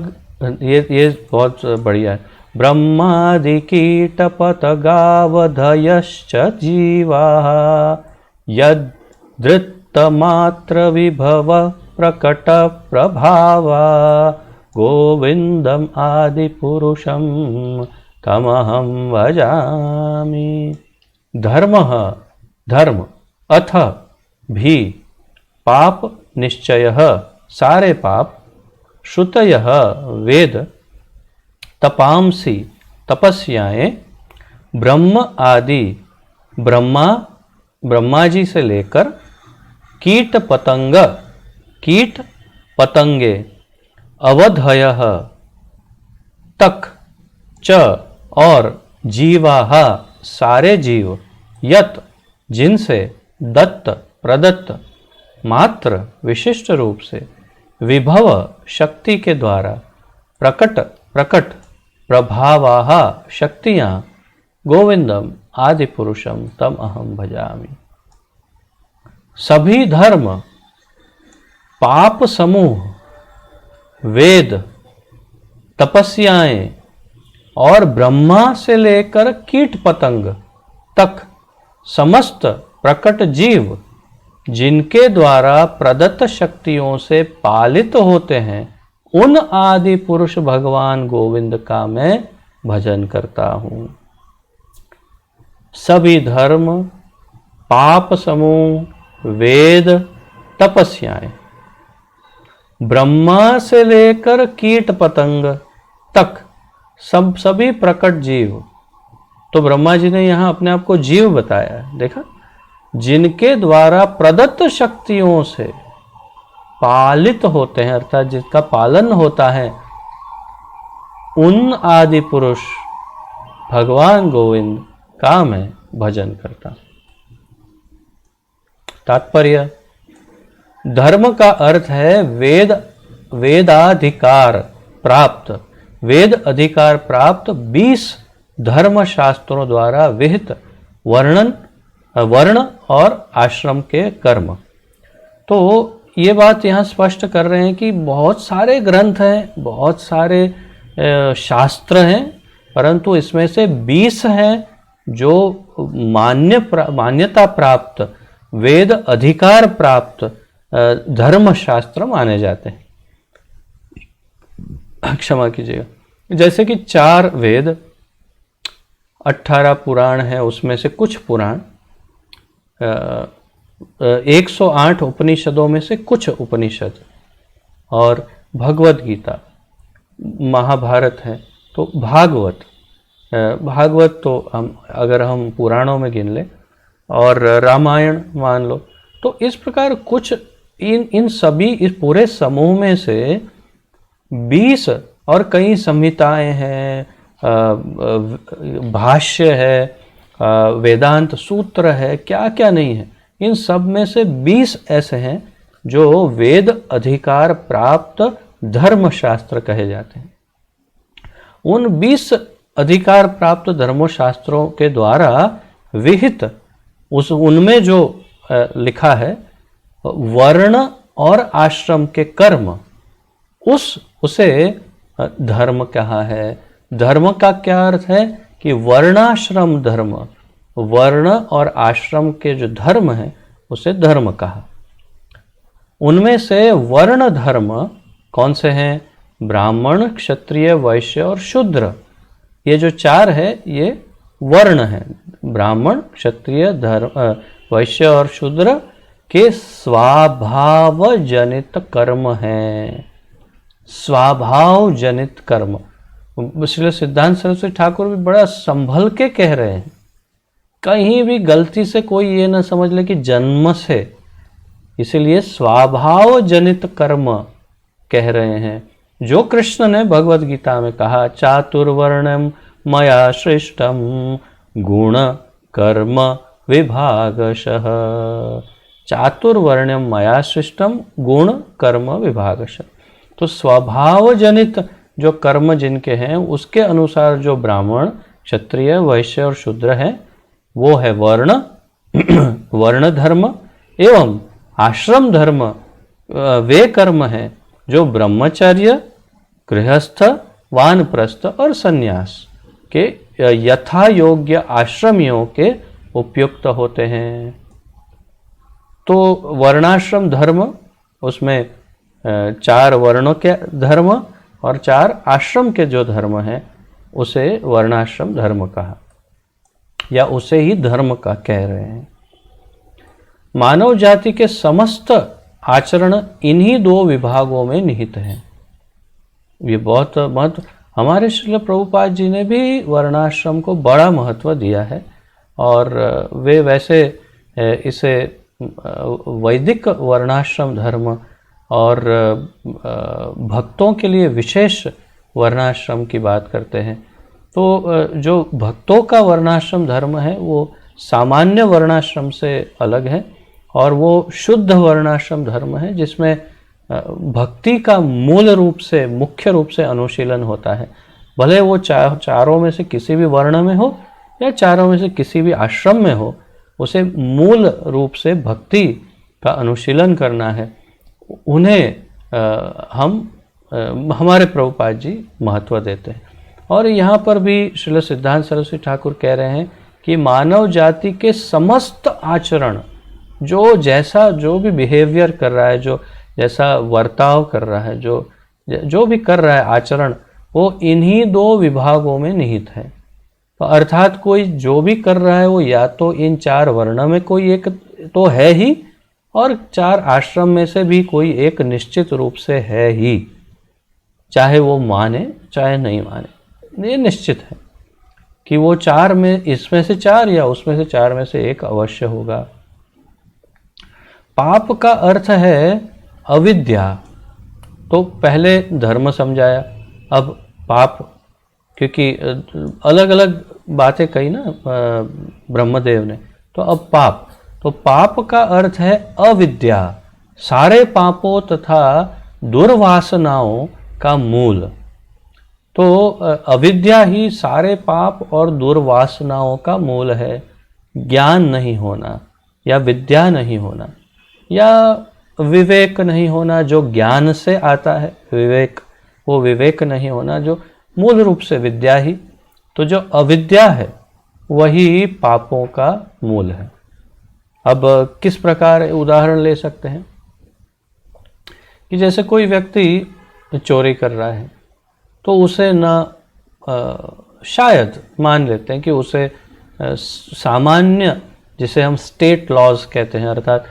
ये बहुत बढ़िया है। ब्रह्मादि कीटपतगावधयश्च जीवाः यद्धृत्तमात्र विभव प्रकट प्रभावा गोविंदम आदिपुरुषं तमहं भजामि। धर्म अथ भी पाप निश्चयः सारे पाप, श्रुतयः वेद, तपांसि तपस्याएं, ब्रह्म आदि ब्रह्मा जी से लेकर कीट पतंगे अवधयः तक च और जीवाः सारे जीव यत जिनसे दत्त प्रदत्त मात्र विशिष्ट रूप से विभव शक्ति के द्वारा प्रकट प्रभावाः शक्तियाँ गोविंदम आदि पुरुषम तम अहम भजामि। सभी धर्म, पाप समूह, वेद, तपस्याएं और ब्रह्मा से लेकर कीट पतंग तक समस्त प्रकट जीव जिनके द्वारा प्रदत्त शक्तियों से पालित होते हैं, उन आदि पुरुष भगवान गोविंद का मैं भजन करता हूँ। सभी धर्म, पाप समूह, वेद, तपस्याएं, ब्रह्मा से लेकर कीट पतंग तक सभी प्रकट जीव। तो ब्रह्मा जी ने यहाँ अपने आप को जीव बताया है, देखा, जिनके द्वारा प्रदत्त शक्तियों से पालित होते हैं, अर्थात जिसका पालन होता है, उन आदि पुरुष भगवान गोविंद का मैं भजन करता। तात्पर्य, धर्म का अर्थ है वेदाधिकार प्राप्त, वेद अधिकार प्राप्त 20 धर्म शास्त्रों द्वारा विहित वर्ण और आश्रम के कर्म। तो ये बात यहाँ स्पष्ट कर रहे हैं कि बहुत सारे ग्रंथ हैं, बहुत सारे शास्त्र हैं, परंतु इसमें से 20 हैं जो मान्यता प्राप्त, वेद अधिकार प्राप्त धर्मशास्त्र माने जाते हैं। क्षमा कीजिएगा। जैसे कि 4 वेद, 18 पुराण है, उसमें से कुछ पुराण, 108 उपनिषदों में से कुछ उपनिषद, और भगवत गीता, महाभारत है, तो भागवत, भागवत तो अगर हम पुराणों में गिन लें, और रामायण मान लो, तो इस प्रकार कुछ इन सभी इस पूरे समूह में से 20 और कई संहिताएं हैं, भाष्य है, वेदांत सूत्र है, क्या क्या नहीं है। इन सब में से 20 ऐसे हैं जो वेद अधिकार प्राप्त धर्मशास्त्र कहे जाते हैं। उन 20 अधिकार प्राप्त धर्मशास्त्रों के द्वारा विहित उनमें जो लिखा है वर्ण और आश्रम के कर्म, उसे धर्म कहा है। धर्म का क्या अर्थ है कि वर्णाश्रम धर्म, वर्ण और आश्रम के जो धर्म है उसे धर्म कहा। उनमें से वर्ण धर्म कौन से हैं? ब्राह्मण, क्षत्रिय, वैश्य और शूद्र। ये जो 4 है ये वर्ण है। ब्राह्मण, क्षत्रिय, वैश्य और शूद्र के स्वभाव जनित कर्म हैं। स्वभाव जनित कर्म। श्री सिद्धांत सरस्वती ठाकुर भी बड़ा संभल के कह रहे हैं, कहीं भी गलती से कोई ये ना समझ ले कि जन्म से, इसलिए स्वभाव जनित कर्म कह रहे हैं। जो कृष्ण ने भगवत गीता में कहा, चातुर्वर्ण्यम मया सृष्टम गुण कर्म विभागशः। चातुर्वर्ण्यम मया सृष्टम गुण कर्म विभागशः। तो स्वभाव जनित जो कर्म जिनके हैं उसके अनुसार जो ब्राह्मण, क्षत्रिय, वैश्य और शूद्र हैं वो है वर्ण, वर्ण धर्म। एवं आश्रम धर्म वे कर्म हैं जो ब्रह्मचर्य, गृहस्थ, वानप्रस्थ और सन्यास के यथा योग्य आश्रमियों के उपयुक्त होते हैं। तो वर्णाश्रम धर्म, उसमें 4 वर्णों के धर्म और 4 आश्रम के जो धर्म हैं उसे वर्णाश्रम धर्म कहा, या उसे ही धर्म का कह रहे हैं। मानव जाति के समस्त आचरण इन्हीं 2 विभागों में निहित हैं। ये बहुत महत्व, हमारे श्रील प्रभुपाद जी ने भी वर्णाश्रम को बड़ा महत्व दिया है, और वे वैसे इसे वैदिक वर्णाश्रम धर्म और भक्तों के लिए विशेष वर्णाश्रम की बात करते हैं। तो जो भक्तों का वर्णाश्रम धर्म है वो सामान्य वर्णाश्रम से अलग है, और वो शुद्ध वर्णाश्रम धर्म है जिसमें भक्ति का मूल रूप से, मुख्य रूप से अनुशीलन होता है। भले वो चारों में से किसी भी वर्ण में हो या चारों में से किसी भी आश्रम में हो, उसे मूल रूप से भक्ति का अनुशीलन करना है। उन्हें हमारे प्रभुपाद जी महत्व देते हैं। और यहाँ पर भी श्रील सिद्धांत सरस्वती ठाकुर कह रहे हैं कि मानव जाति के समस्त आचरण, जो भी बिहेवियर कर रहा है, जो जैसा वर्ताव कर रहा है, जो भी कर रहा है आचरण, वो इन्हीं 2 विभागों में निहित है। तो अर्थात कोई जो भी कर रहा है वो या तो इन 4 वर्ण में कोई एक तो है ही, और 4 आश्रम में से भी कोई एक निश्चित रूप से है ही, चाहे वो माने चाहे नहीं माने। ये निश्चित है कि वो 4 में, इसमें से 4 या उसमें से 4 में से एक अवश्य होगा। पाप का अर्थ है अविद्या। तो पहले धर्म समझाया, अब पाप, क्योंकि अलग अलग बातें कही ना ब्रह्मदेव ने, तो अब पाप। तो पाप का अर्थ है अविद्या, सारे पापों तथा दुर्वासनाओं का मूल। तो अविद्या ही सारे पाप और दुर्वासनाओं का मूल है। ज्ञान नहीं होना, या विद्या नहीं होना, या विवेक नहीं होना जो ज्ञान से आता है, विवेक, वो विवेक नहीं होना जो मूल रूप से विद्या ही। तो जो अविद्या है वही पापों का मूल है। अब किस प्रकार उदाहरण ले सकते हैं? कि जैसे कोई व्यक्ति चोरी कर रहा है तो उसे शायद मान लेते हैं कि उसे सामान्य, जिसे हम स्टेट लॉज कहते हैं, अर्थात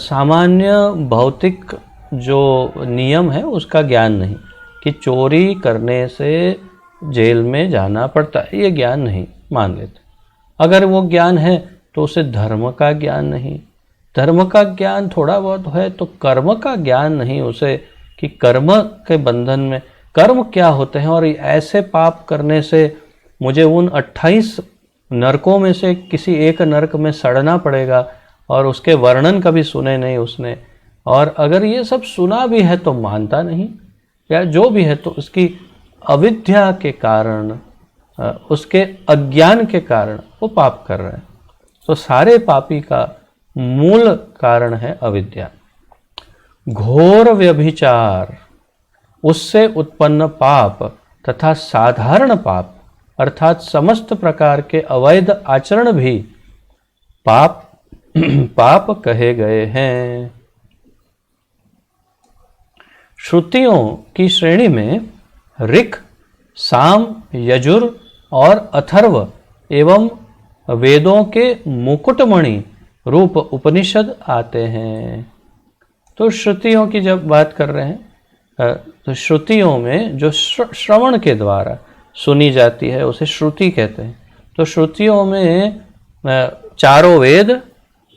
सामान्य भौतिक जो नियम है उसका ज्ञान नहीं, कि चोरी करने से जेल में जाना पड़ता है, ये ज्ञान नहीं मान लेते। अगर वो ज्ञान है तो उसे धर्म का ज्ञान नहीं, धर्म का ज्ञान थोड़ा बहुत है तो कर्म का ज्ञान नहीं उसे, कि कर्म के बंधन में कर्म क्या होते हैं और ऐसे पाप करने से मुझे उन 28 नरकों में से किसी एक नरक में सड़ना पड़ेगा, और उसके वर्णन कभी सुने नहीं उसने, और अगर ये सब सुना भी है तो मानता नहीं, या जो भी है तो उसकी अविद्या के कारण, उसके अज्ञान के कारण वो पाप कर रहे हैं। तो सारे पापी का मूल कारण है अविद्या। घोर व्यभिचार, उससे उत्पन्न पाप तथा साधारण पाप अर्थात समस्त प्रकार के अवैध आचरण भी पाप पाप कहे गए हैं। श्रुतियों की श्रेणी में ऋक्, साम, यजुर और अथर्व एवं वेदों के मुकुटमणि रूप उपनिषद आते हैं। तो श्रुतियों की जब बात कर रहे हैं तो श्रुतियों में जो श्रवण के द्वारा सुनी जाती है उसे श्रुति कहते हैं। तो श्रुतियों में चारों वेद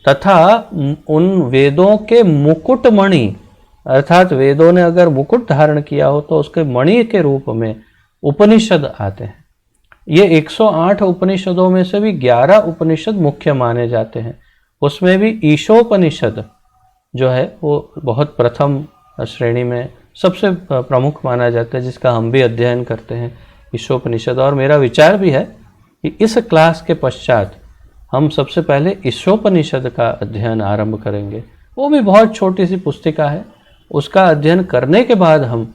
तथा उन वेदों के मुकुटमणि, अर्थात वेदों ने अगर मुकुट धारण किया हो तो उसके मणि के रूप में उपनिषद आते हैं। ये 108 उपनिषदों में से भी 11 उपनिषद मुख्य माने जाते हैं। उसमें भी ईशोपनिषद जो है वो बहुत प्रथम श्रेणी में सबसे प्रमुख माना जाता है, जिसका हम भी अध्ययन करते हैं, ईशोपनिषद। और मेरा विचार भी है कि इस क्लास के पश्चात हम सबसे पहले ईशोपनिषद का अध्ययन आरंभ करेंगे। वो भी बहुत छोटी सी पुस्तिका है, उसका अध्ययन करने के बाद हम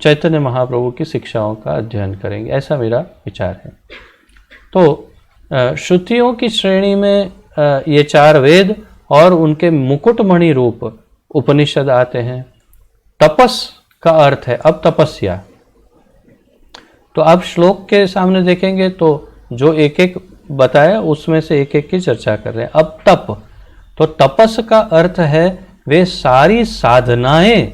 चैतन्य महाप्रभु की शिक्षाओं का अध्ययन करेंगे, ऐसा मेरा विचार है। तो श्रुतियों की श्रेणी में ये 4 वेद और उनके मुकुटमणि रूप उपनिषद आते हैं। तपस का अर्थ है अब तपस्या। तो आप श्लोक के सामने देखेंगे तो जो एक एक बताया उसमें से एक एक की चर्चा कर रहे हैं। अब तप, तो तपस का अर्थ है वे सारी साधनाएं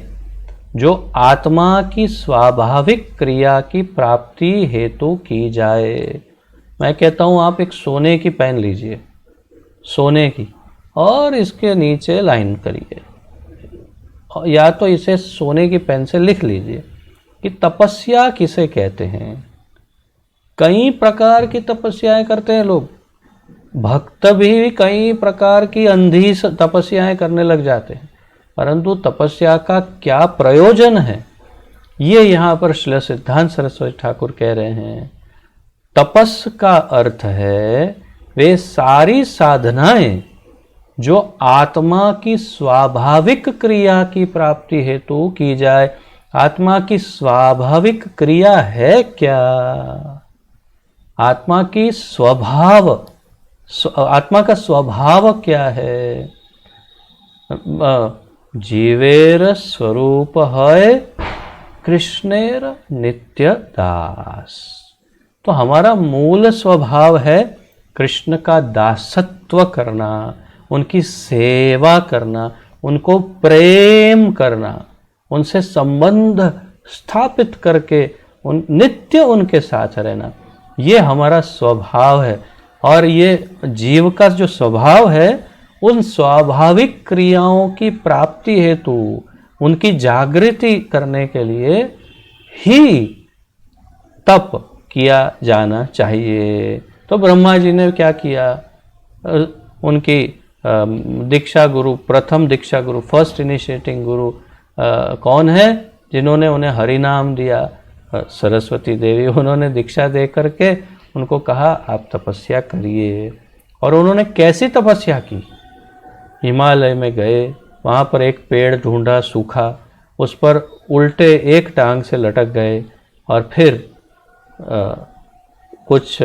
जो आत्मा की स्वाभाविक क्रिया की प्राप्ति हेतु की जाए। मैं कहता हूं आप एक सोने की पेन लीजिए, सोने की, और इसके नीचे लाइन करिए, या तो इसे सोने की पेन से लिख लीजिए कि तपस्या किसे कहते हैं। कई प्रकार की तपस्याएं करते हैं लोग, भक्त भी कई प्रकार की अंधी तपस्याएं करने लग जाते हैं, परंतु तपस्या का क्या प्रयोजन है ये यहाँ पर श्री सिद्धांत सरस्वती ठाकुर कह रहे हैं। तपस का अर्थ है वे सारी साधनाएं जो आत्मा की स्वाभाविक क्रिया की प्राप्ति हेतु की जाए। आत्मा की स्वाभाविक क्रिया है क्या? आत्मा की स्वभाव, आत्मा का स्वभाव क्या है? जीवेर स्वरूप है कृष्णेर नित्य दास। तो हमारा मूल स्वभाव है कृष्ण का दासत्व करना, उनकी सेवा करना, उनको प्रेम करना, उनसे संबंध स्थापित करके नित्य उनके साथ रहना, ये हमारा स्वभाव है। और ये जीव का जो स्वभाव है उन स्वाभाविक क्रियाओं की प्राप्ति हेतु उनकी जागृति करने के लिए ही तप किया जाना चाहिए। तो ब्रह्मा जी ने क्या किया? उनकी दीक्षा गुरु, प्रथम दीक्षा गुरु, फर्स्ट इनिशिएटिंग गुरु कौन है? जिन्होंने उन्हें हरि नाम दिया, सरस्वती देवी। उन्होंने दीक्षा दे करके उनको कहा आप तपस्या करिए। और उन्होंने कैसी तपस्या की? हिमालय में गए, वहाँ पर एक पेड़ ढूंढा सूखा, उस पर उल्टे एक टांग से लटक गए और फिर कुछ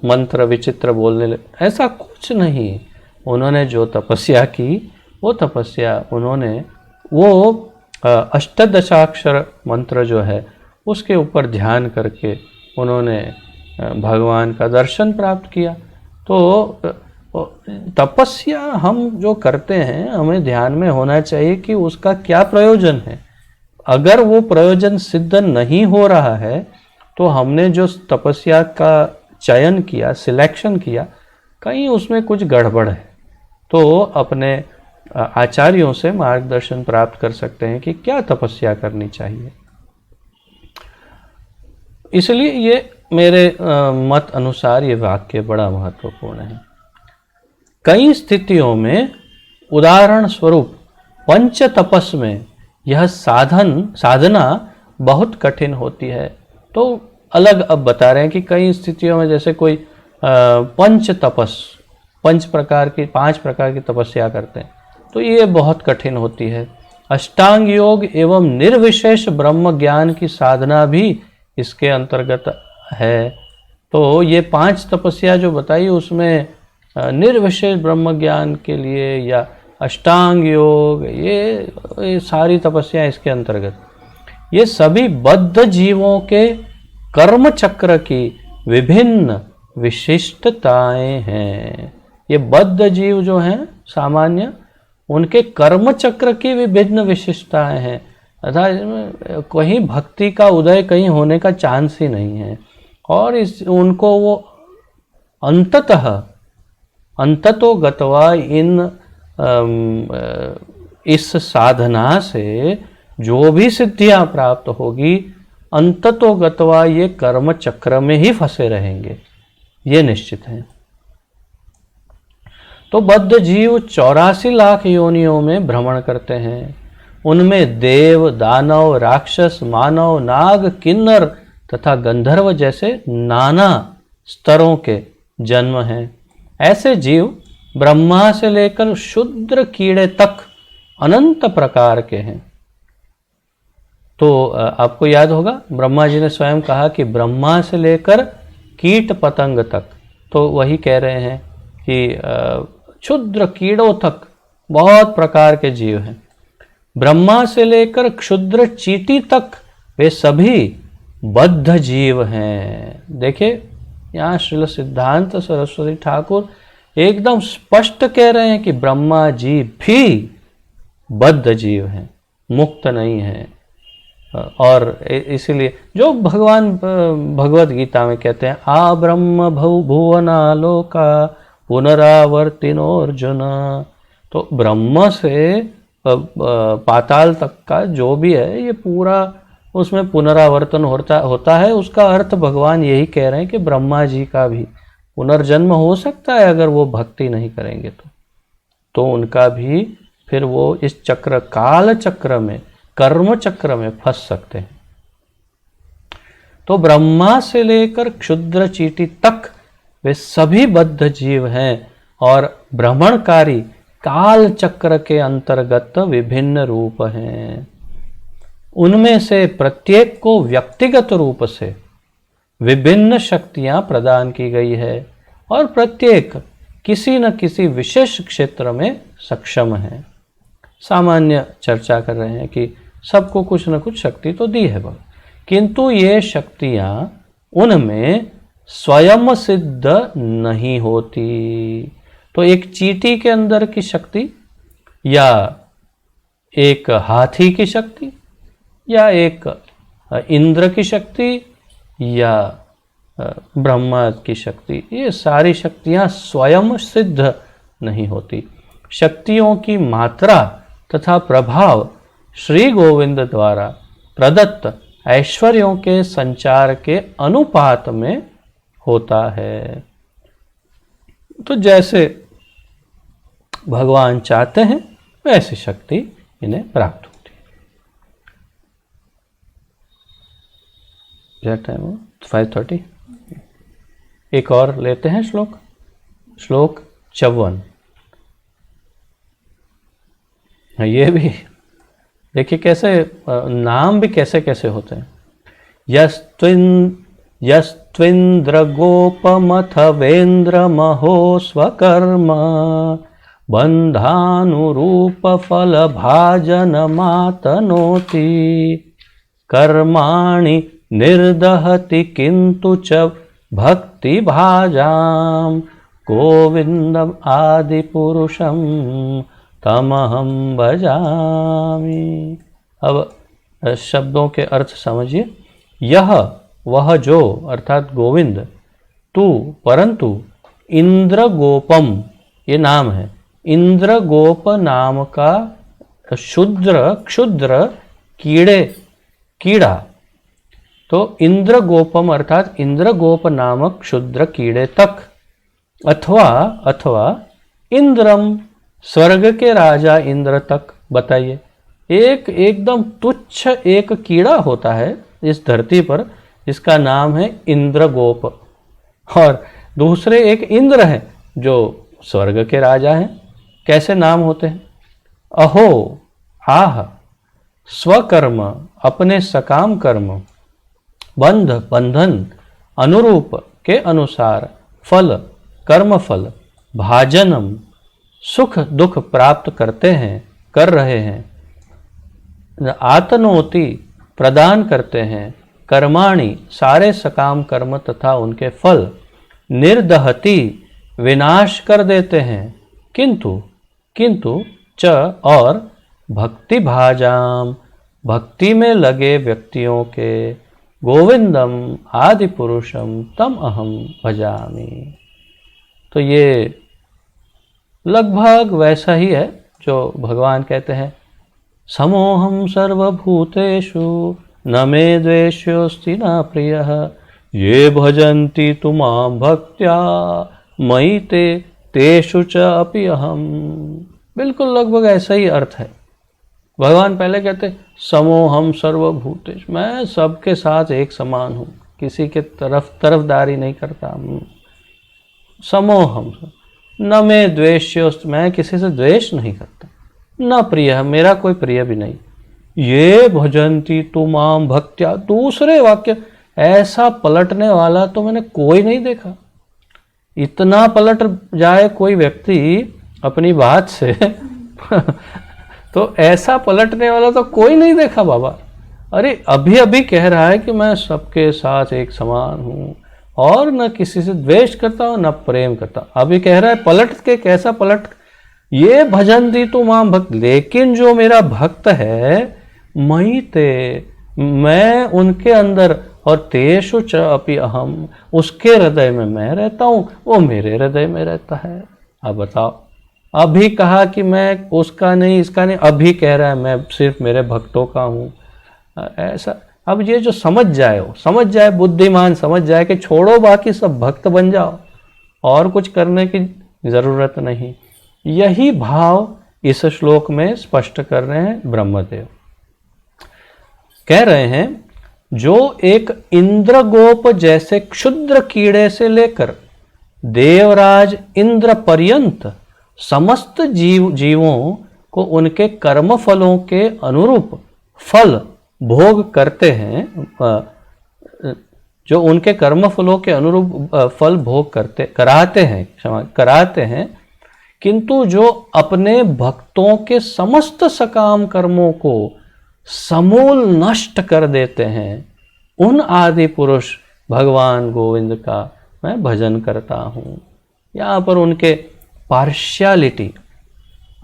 मंत्र विचित्र बोलने लगे। ऐसा कुछ नहीं, उन्होंने जो तपस्या की वो तपस्या उन्होंने वो अष्टदशाक्षर मंत्र जो है उसके ऊपर ध्यान करके उन्होंने भगवान का दर्शन प्राप्त किया। तो तपस्या हम जो करते हैं हमें ध्यान में होना चाहिए कि उसका क्या प्रयोजन है। अगर वो प्रयोजन सिद्ध नहीं हो रहा है तो हमने जो तपस्या का चयन किया, सिलेक्शन किया, कहीं उसमें कुछ गड़बड़ है, तो अपने आचार्यों से मार्गदर्शन प्राप्त कर सकते हैं कि क्या तपस्या करनी चाहिए। इसलिए ये मेरे मत अनुसार ये वाक्य बड़ा महत्वपूर्ण है। कई स्थितियों में उदाहरण स्वरूप पंच तपस में यह साधना बहुत कठिन होती है। तो अलग अब बता रहे हैं कि कई स्थितियों में जैसे कोई पंच तपस, पांच प्रकार की तपस्या करते हैं, तो ये बहुत कठिन होती है। अष्टांग योग एवं निर्विशेष ब्रह्म ज्ञान की साधना भी इसके अंतर्गत है। तो ये 5 तपस्या जो बताई उसमें निर्विशेष ब्रह्म ज्ञान के लिए या अष्टांग योग, ये सारी तपस्या इसके अंतर्गत। ये सभी बद्ध जीवों के कर्म चक्र की विभिन्न विशिष्टताएं हैं। ये बद्ध जीव जो हैं सामान्य, उनके कर्म चक्र की विभिन्न विशिष्टताएं हैं, अर्थात कहीं भक्ति का उदय कहीं होने का चांस ही नहीं है। और उनको वो अंततो गत्वा इस साधना से जो भी सिद्धियां प्राप्त होगी, अंततो गत्वा ये कर्म चक्र में ही फंसे रहेंगे, ये निश्चित है। तो बद्ध जीव 84 लाख योनियों में भ्रमण करते हैं। उनमें देव, दानव, राक्षस, मानव, नाग, किन्नर तथा गंधर्व जैसे नाना स्तरों के जन्म हैं। ऐसे जीव ब्रह्मा से लेकर शूद्र कीड़े तक अनंत प्रकार के हैं। तो आपको याद होगा ब्रह्मा जी ने स्वयं कहा कि ब्रह्मा से लेकर कीट पतंग तक, तो वही कह रहे हैं कि क्षुद्र कीड़ों तक बहुत प्रकार के जीव हैं। ब्रह्मा से लेकर क्षुद्र चींटी तक वे सभी बद्ध जीव हैं। देखिए यहाँ श्रील सिद्धांत सरस्वती ठाकुर एकदम स्पष्ट कह रहे हैं कि ब्रह्मा जी भी बद्ध जीव हैं, मुक्त नहीं हैं। और इसीलिए जो भगवान भगवत गीता में कहते हैं आ ब्रह्म भुवनालोका पुनरावर्तिनोर्जुन, तो ब्रह्म से पाताल तक का जो भी है ये पूरा उसमें पुनरावर्तन होता है। उसका अर्थ भगवान यही कह रहे हैं कि ब्रह्मा जी का भी पुनर्जन्म हो सकता है अगर वो भक्ति नहीं करेंगे तो उनका भी फिर वो इस चक्र, काल चक्र में, कर्म चक्र में फंस सकते हैं। तो ब्रह्मा से लेकर क्षुद्र चींटी तक वे सभी बद्ध जीव हैं और भ्रमणकारी काल चक्र के अंतर्गत विभिन्न रूप हैं। उनमें से प्रत्येक को व्यक्तिगत रूप से विभिन्न शक्तियां प्रदान की गई है और प्रत्येक किसी न किसी विशेष क्षेत्र में सक्षम है। सामान्य चर्चा कर रहे हैं कि सबको कुछ न कुछ शक्ति तो दी है, किंतु ये शक्तियां उनमें स्वयं सिद्ध नहीं होती। तो एक चींटी के अंदर की शक्ति या एक हाथी की शक्ति या एक इंद्र की शक्ति या ब्रह्मा की शक्ति, ये सारी शक्तियां स्वयं सिद्ध नहीं होती। शक्तियों की मात्रा तथा प्रभाव श्री गोविंद द्वारा प्रदत्त ऐश्वर्यों के संचार के अनुपात में होता है। तो जैसे भगवान चाहते हैं वैसी शक्ति इन्हें प्राप्त होती है। टाइम 5:30। एक और लेते हैं श्लोक 54। ये भी देखिए कैसे नाम भी कैसे कैसे होते हैं। यस्त्विन्द्र गोपमथ वेन्द्र महो स्वकर्म बंधानुरूप फल भाजन मातनोति कर्माणि निर्दहति किंतु च भक्ति भाजाम गोविंदम आदि पुरुषम तमहम भजामि। अब शब्दों के अर्थ समझिए। यह वह जो अर्थात गोविंद, तू परंतु, इंद्र गोपम ये नाम है, इंद्र गोप नाम का क्षुद्र कीड़ा, तो इंद्र गोपम अर्थात इंद्र गोप नामक क्षुद्र कीड़े तक, अथवा इंद्रम स्वर्ग के राजा इंद्र तक। बताइए, एक एकदम तुच्छ एक कीड़ा होता है इस धरती पर जिसका नाम है इंद्रगोप, और दूसरे एक इंद्र हैं जो स्वर्ग के राजा हैं। कैसे नाम होते हैं? अहो, आह, स्वकर्म अपने सकाम कर्म, बंधन अनुरूप के अनुसार, फल कर्म फल, भाजनम सुख दुख प्राप्त करते हैं, कर रहे हैं, आतनोति प्रदान करते हैं, कर्माणि सारे सकाम कर्म तथा उनके फल, निर्दहति विनाश कर देते हैं, किंतु च और भक्ति भाजाम भक्ति में लगे व्यक्तियों के, गोविंदम आदि पुरुषम तम अहम भजामि। तो ये लगभग वैसा ही है जो भगवान कहते हैं, समोहम सर्वभूतेषु न मे द्वेष्योस्ति न प्रियः ये भजन्ति तु मां भक्त्या मयि ते तेषु च अपि अहम। बिल्कुल लगभग ऐसा ही अर्थ है। भगवान पहले कहते समोहम सर्वभूतेषु, मैं सबके साथ एक समान हूँ, किसी के तरफदारी नहीं करता। समोहम न मे द्वेष्योस्त, मैं किसी से द्वेष नहीं करता, न प्रिय, मेरा कोई प्रिय भी नहीं। ये भजन्ति तु मां भक्त्या, दूसरे वाक्य, ऐसा पलटने वाला तो मैंने कोई नहीं देखा। इतना पलट जाए कोई व्यक्ति अपनी बात से तो ऐसा पलटने वाला तो कोई नहीं देखा बाबा। अरे अभी अभी कह रहा है कि मैं सबके साथ एक समान हूँ और न किसी से द्वेष करता हूँ न प्रेम करता। अभी कह रहा है पलट के, कैसा पलट, ये भजन्ति तु मां भक्त, लेकिन जो मेरा भक्त है, मयि ते, मैं उनके अंदर, और तेषु च अपि अहम, उसके हृदय में मैं रहता हूँ, वो मेरे हृदय में रहता है। अब बताओ, अभी कहा कि मैं उसका नहीं इसका नहीं, अभी कह रहा है मैं सिर्फ मेरे भक्तों का हूँ। ऐसा, अब ये जो समझ जाए बुद्धिमान समझ जाए कि छोड़ो बाकी सब, भक्त बन जाओ और कुछ करने की जरूरत नहीं। यही भाव इस श्लोक में स्पष्ट कर रहे हैं ब्रह्मदेव। कह रहे हैं जो एक इंद्रगोप जैसे क्षुद्र कीड़े से लेकर देवराज इंद्र पर्यंत समस्त जीवों को उनके कर्म फलों के अनुरूप फल भोग करते हैं, जो उनके कर्म फलों के अनुरूप फल भोग कराते हैं, किंतु जो अपने भक्तों के समस्त सकाम कर्मों को समूल नष्ट कर देते हैं, उन आदि पुरुष भगवान गोविंद का मैं भजन करता हूँ। यहाँ पर उनके पार्शियलिटी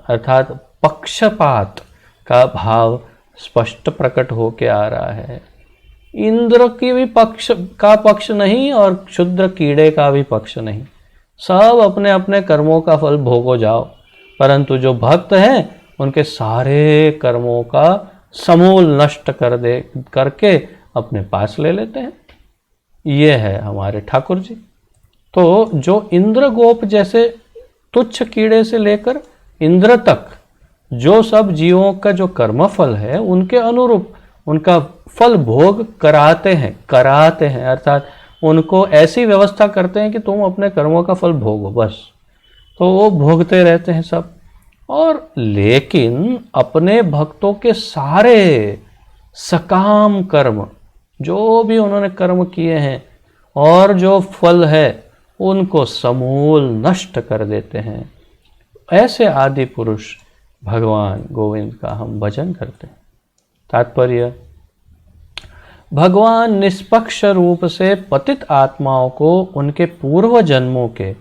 अर्थात पक्षपात का भाव स्पष्ट प्रकट होके आ रहा है। इंद्र की भी पक्ष नहीं और क्षुद्र कीड़े का भी पक्ष नहीं, सब अपने अपने कर्मों का फल भोगो जाओ, परंतु जो भक्त हैं उनके सारे कर्मों का समूल नष्ट करके अपने पास ले लेते हैं। ये है हमारे ठाकुर जी। तो जो इंद्रगोप जैसे तुच्छ कीड़े से लेकर इंद्र तक जो सब जीवों का जो कर्मफल है उनके अनुरूप उनका फल भोग कराते हैं अर्थात उनको ऐसी व्यवस्था करते हैं कि तुम अपने कर्मों का फल भोगो बस। तो वो भोगते रहते हैं सब, और लेकिन अपने भक्तों के सारे सकाम कर्म जो भी उन्होंने कर्म किए हैं और जो फल है उनको समूल नष्ट कर देते हैं। ऐसे आदि पुरुष भगवान गोविंद का हम भजन करते हैं। तात्पर्य, भगवान निष्पक्ष रूप से पतित आत्माओं को उनके पूर्व जन्मों के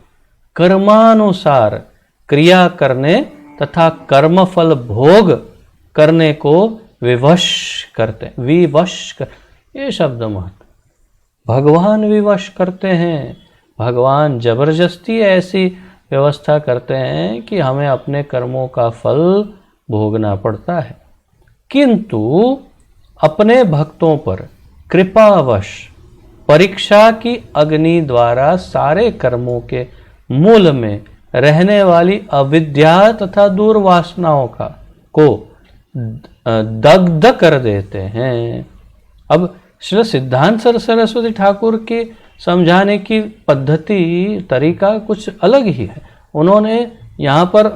कर्मानुसार क्रिया करने तथा कर्मफल भोग करने को विवश करते, ये शब्द महत्व, भगवान विवश करते हैं। भगवान जबरदस्ती ऐसी व्यवस्था करते हैं कि हमें अपने कर्मों का फल भोगना पड़ता है, किंतु अपने भक्तों पर कृपावश परीक्षा की अग्नि द्वारा सारे कर्मों के मूल में रहने वाली अविद्या तथा दुर्वासनाओं को दग्ध कर देते हैं। अब श्री सिद्धांत सरस्वती ठाकुर के समझाने की पद्धति तरीका कुछ अलग ही है। उन्होंने यहाँ पर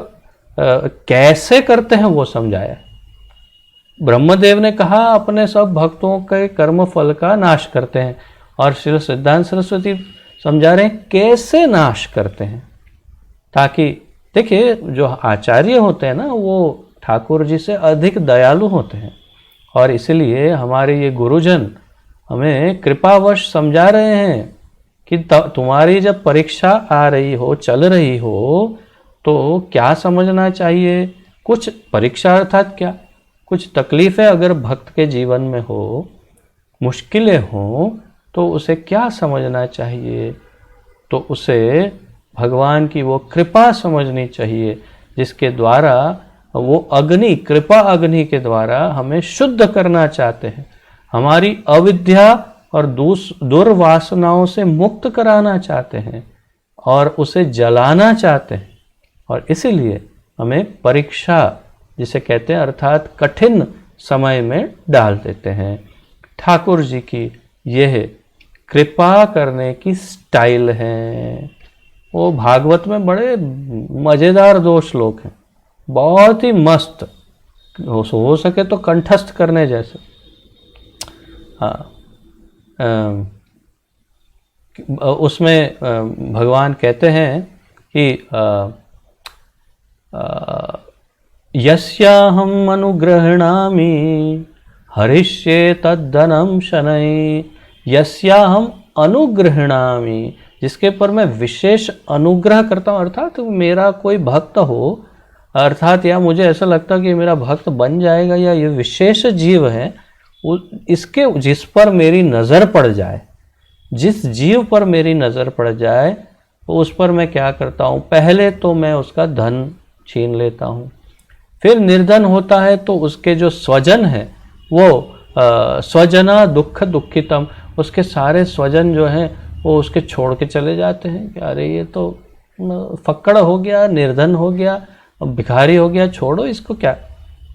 कैसे करते हैं वो समझाया। ब्रह्मदेव ने कहा अपने सब भक्तों के कर्म फल का नाश करते हैं, और श्री सिद्धांत सरस्वती समझा रहे हैं कैसे नाश करते हैं। ताकि देखिए, जो आचार्य होते हैं ना, वो ठाकुर जी से अधिक दयालु होते हैं, और इसलिए हमारे ये गुरुजन हमें कृपावश समझा रहे हैं कि तुम्हारी जब परीक्षा आ रही हो, चल रही हो, तो क्या समझना चाहिए। कुछ परीक्षा अर्थात क्या, कुछ तकलीफ़ें अगर भक्त के जीवन में हो, मुश्किलें हों, तो उसे क्या समझना चाहिए। तो उसे भगवान की वो कृपा समझनी चाहिए, जिसके द्वारा वो अग्नि, कृपा अग्नि के द्वारा हमें शुद्ध करना चाहते हैं, हमारी अविद्या और दुर्वासनाओं से मुक्त कराना चाहते हैं, और उसे जलाना चाहते हैं। और इसीलिए हमें परीक्षा जिसे कहते हैं, अर्थात कठिन समय में डाल देते हैं। ठाकुर जी की यह कृपा करने की स्टाइल है। वो भागवत में बड़े मज़ेदार दो श्लोक हैं, बहुत ही मस्त, हो सके तो कंठस्थ करने जैसे। हाँ, उसमें भगवान कहते हैं कि यस्याहम् अनुगृह्णामि हरिष्ये तद्धनं शनैः। यस्याहम् अनुगृह्णामि, जिसके पर मैं विशेष अनुग्रह करता हूँ, अर्थात मेरा कोई भक्त हो, अर्थात या मुझे ऐसा लगता है कि मेरा भक्त बन जाएगा, या ये विशेष जीव है, इसके जिस पर मेरी नज़र पड़ जाए, जिस जीव पर मेरी नज़र पड़ जाए, तो उस पर मैं क्या करता हूँ, पहले तो मैं उसका धन छीन लेता हूँ। फिर निर्धन होता है तो उसके जो स्वजन हैं वो स्वजना दुख दुखितम, उसके सारे स्वजन जो हैं वो उसके छोड़ के चले जाते हैं कि अरे ये तो फक्कड़ हो गया, निर्धन हो गया, भिखारी हो गया, छोड़ो इसको, क्या,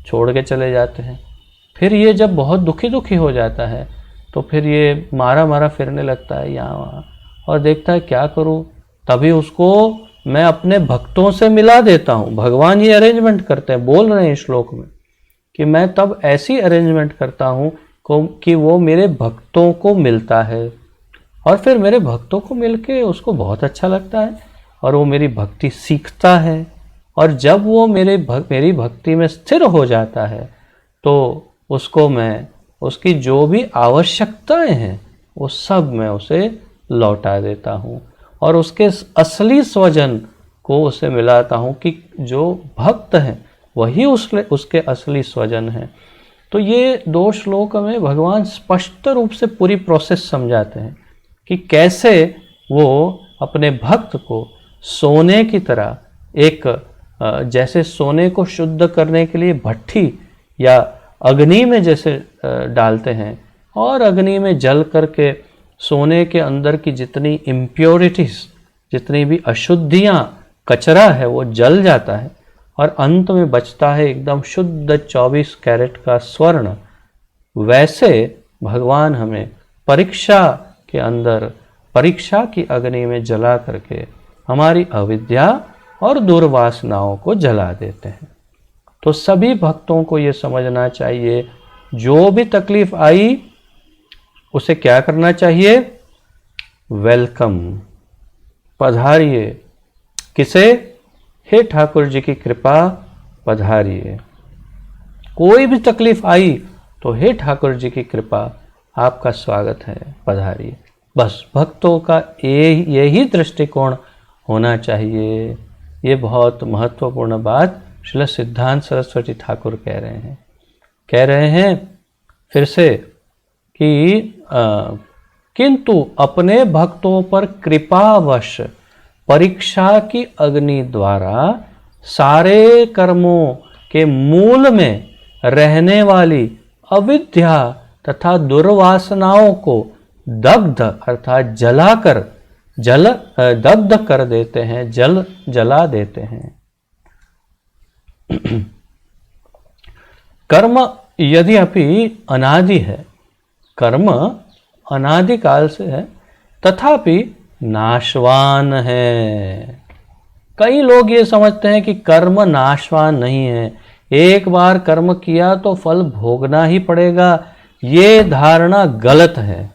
छोड़ के चले जाते हैं। फिर ये जब बहुत दुखी हो जाता है तो फिर ये मारा फिरने लगता है यहाँ वहाँ, और देखता है क्या करूँ। तभी उसको मैं अपने भक्तों से मिला देता हूँ। भगवान ये अरेंजमेंट करते हैं, बोल रहे हैं श्लोक में कि मैं तब ऐसी अरेंजमेंट करता हूँ कि वो मेरे भक्तों को मिलता है, और फिर मेरे भक्तों को मिलके उसको बहुत अच्छा लगता है, और वो मेरी भक्ति सीखता है, और जब वो मेरी भक्ति में स्थिर हो जाता है तो उसको मैं उसकी जो भी आवश्यकताएं हैं वो सब मैं उसे लौटा देता हूँ, और उसके असली स्वजन को उसे मिलाता हूँ कि जो भक्त हैं वही उसके असली स्वजन हैं। तो ये दो श्लोक में भगवान स्पष्ट रूप से पूरी प्रोसेस समझाते हैं कि कैसे वो अपने भक्त को सोने की तरह, एक जैसे सोने को शुद्ध करने के लिए भट्ठी या अग्नि में जैसे डालते हैं, और अग्नि में जल करके सोने के अंदर की जितनी इम्प्योरिटीज, जितनी भी अशुद्धियाँ, कचरा है वो जल जाता है, और अंत में बचता है एकदम शुद्ध 24 कैरेट का स्वर्ण। वैसे भगवान हमें परीक्षा के अंदर, परीक्षा की अग्नि में जला करके हमारी अविद्या और दुर्वासनाओं को जला देते हैं। तो सभी भक्तों को ये समझना चाहिए, जो भी तकलीफ आई उसे क्या करना चाहिए, वेलकम, पधारिए। किसे, हे ठाकुर जी की कृपा पधारिए। कोई भी तकलीफ आई तो हे ठाकुर जी की कृपा, आपका स्वागत है, पधारिए। बस भक्तों का यही दृष्टिकोण होना चाहिए। ये बहुत महत्वपूर्ण बात श्रील सिद्धांत सरस्वती ठाकुर कह रहे हैं फिर से कि किंतु अपने भक्तों पर कृपावश परीक्षा की अग्नि द्वारा सारे कर्मों के मूल में रहने वाली अविद्या तथा दुर्वासनाओं को दग्ध अर्थात जलाकर दग्ध कर देते हैं, जला देते हैं। कर्म यद्यपि अनादि है, कर्म अनादि काल से है, तथापि नाशवान है। कई लोग ये समझते हैं कि कर्म नाशवान नहीं है, एक बार कर्म किया तो फल भोगना ही पड़ेगा। ये धारणा गलत है।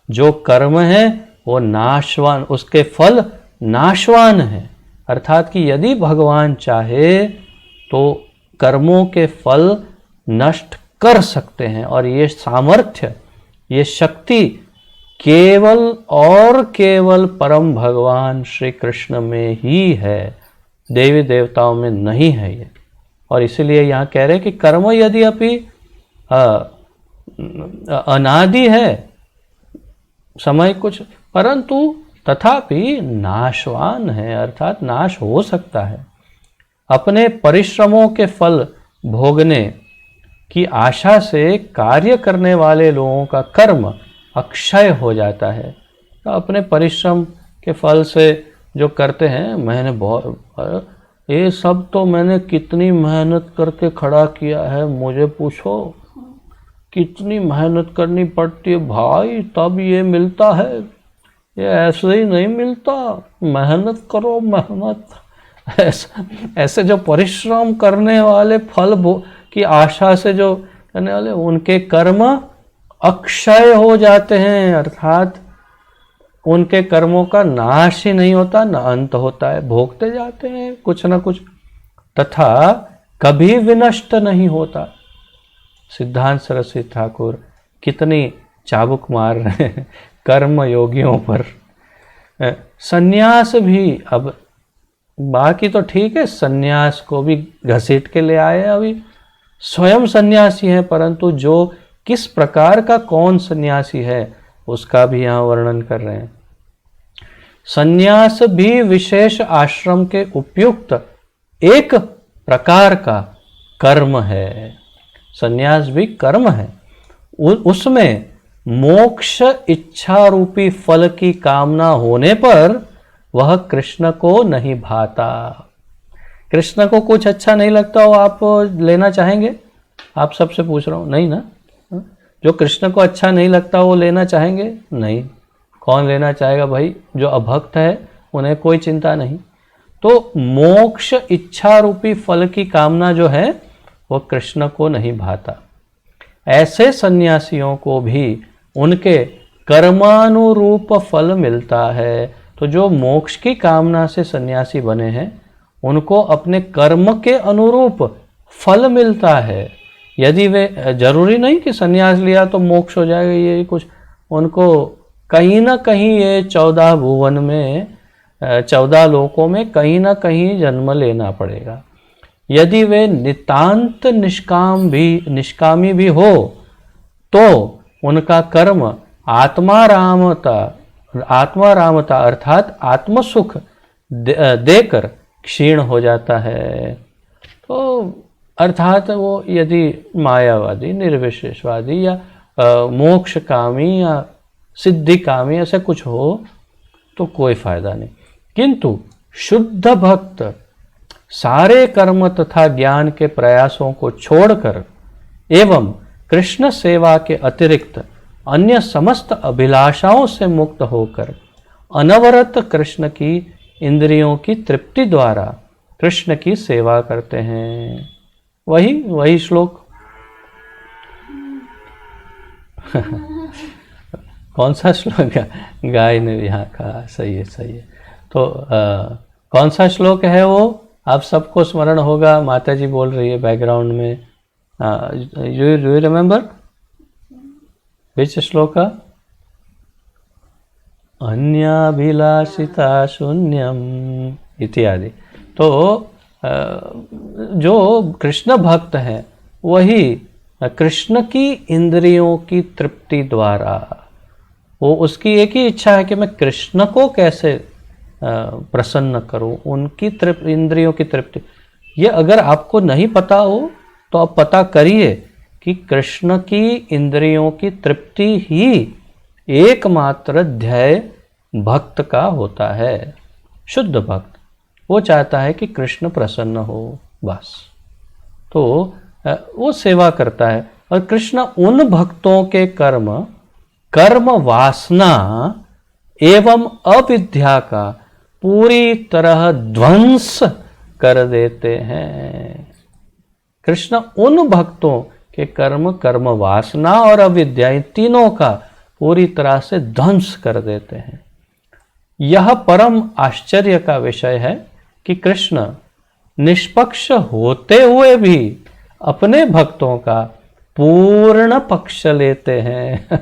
जो कर्म है वो नाशवान, उसके फल नाशवान है, अर्थात कि यदि भगवान चाहे तो कर्मों के फल नष्ट कर सकते हैं। और ये सामर्थ्य, ये शक्ति केवल और केवल परम भगवान श्री कृष्ण में ही है, देवी देवताओं में नहीं है ये। और इसीलिए यहाँ कह रहे हैं कि कर्म यद्यपि अनादि है, समय कुछ, परंतु तथापि नाशवान है, अर्थात नाश हो सकता है। अपने परिश्रमों के फल भोगने की आशा से कार्य करने वाले लोगों का कर्म अक्षय हो जाता है। तो अपने परिश्रम के फल से जो करते हैं, मैंने बहुत, ये सब तो मैंने कितनी मेहनत करके खड़ा किया है, मुझे पूछो कितनी मेहनत करनी पड़ती है भाई, तब ये मिलता है, ये ऐसे ही नहीं मिलता, मेहनत करो मेहनत। ऐसे जो परिश्रम करने वाले फल की आशा से जो करने वाले, उनके कर्म अक्षय हो जाते हैं, अर्थात उनके कर्मों का नाश ही नहीं होता, न अंत होता है, भोगते जाते हैं कुछ न कुछ, तथा कभी विनष्ट नहीं होता। सिद्धांत सरस्वती ठाकुर कितनी चाबुक मार रहे हैं कर्म योगियों पर। सन्यास भी, अब बाकी तो ठीक है, सन्यास को भी घसीट के ले आए, अभी स्वयं सन्यासी हैं, परंतु जो किस प्रकार का कौन सन्यासी है उसका भी यहाँ वर्णन कर रहे हैं। सन्यास भी विशेष आश्रम के उपयुक्त एक प्रकार का कर्म है। सन्यास भी कर्म है, उसमें मोक्ष इच्छा रूपी फल की कामना होने पर वह कृष्ण को नहीं भाता। कृष्ण को कुछ अच्छा नहीं लगता हो, आप लेना चाहेंगे? आप सबसे पूछ रहा हूँ, नहीं ना? जो कृष्ण को अच्छा नहीं लगता वो लेना चाहेंगे? नहीं। कौन लेना चाहेगा भाई? जो अभक्त है उन्हें कोई चिंता नहीं। तो मोक्ष इच्छा रूपी फल की कामना जो है वो कृष्ण को नहीं भाता। ऐसे सन्यासियों को भी उनके कर्मानुरूप फल मिलता है। तो जो मोक्ष की कामना से सन्यासी बने हैं उनको अपने कर्म के अनुरूप फल मिलता है। यदि वे, जरूरी नहीं कि सन्यास लिया तो मोक्ष हो जाएगा, ये कुछ, उनको कहीं ना कहीं ये 14 भुवन में, 14 लोकों में कहीं ना कहीं जन्म लेना पड़ेगा। यदि वे नितांत निष्कामी भी हो तो उनका कर्म आत्मारामता अर्थात आत्मसुख देकर क्षीण हो जाता है। तो अर्थात वो यदि मायावादी, निर्विशेषवादी या मोक्षकामी या सिद्धिकामी ऐसे कुछ हो तो कोई फायदा नहीं। किंतु शुद्ध भक्त सारे कर्म तथा ज्ञान के प्रयासों को छोड़कर एवं कृष्ण सेवा के अतिरिक्त अन्य समस्त अभिलाषाओं से मुक्त होकर अनवरत कृष्ण की इंद्रियों की तृप्ति द्वारा कृष्ण की सेवा करते हैं। वही श्लोक कौन सा श्लोक गाय ने यहाँ कहा? सही है। तो कौन सा श्लोक है वो? आप सबको स्मरण होगा, माता जी बोल रही है बैकग्राउंड में, यू रिमेंबर विच श्लोका? अन्याभिलाषिता शून्यम इत्यादि। तो जो कृष्ण भक्त हैं वही कृष्ण की इंद्रियों की तृप्ति द्वारा, वो उसकी एक ही इच्छा है कि मैं कृष्ण को कैसे प्रसन्न करूं, उनकी इंद्रियों की तृप्ति। ये अगर आपको नहीं पता हो तो आप पता करिए कि कृष्ण की इंद्रियों की तृप्ति ही एकमात्र ध्येय भक्त का होता है। शुद्ध भक्त वो चाहता है कि कृष्ण प्रसन्न हो, बस। तो वो सेवा करता है। और कृष्ण उन भक्तों के कर्म वासना एवं अविद्या का पूरी तरह ध्वंस कर देते हैं। कृष्ण उन भक्तों के कर्म वासना और अविद्या, इन तीनों का पूरी तरह से ध्वंस कर देते हैं। यह परम आश्चर्य का विषय है कि कृष्ण निष्पक्ष होते हुए भी अपने भक्तों का पूर्ण पक्ष लेते हैं।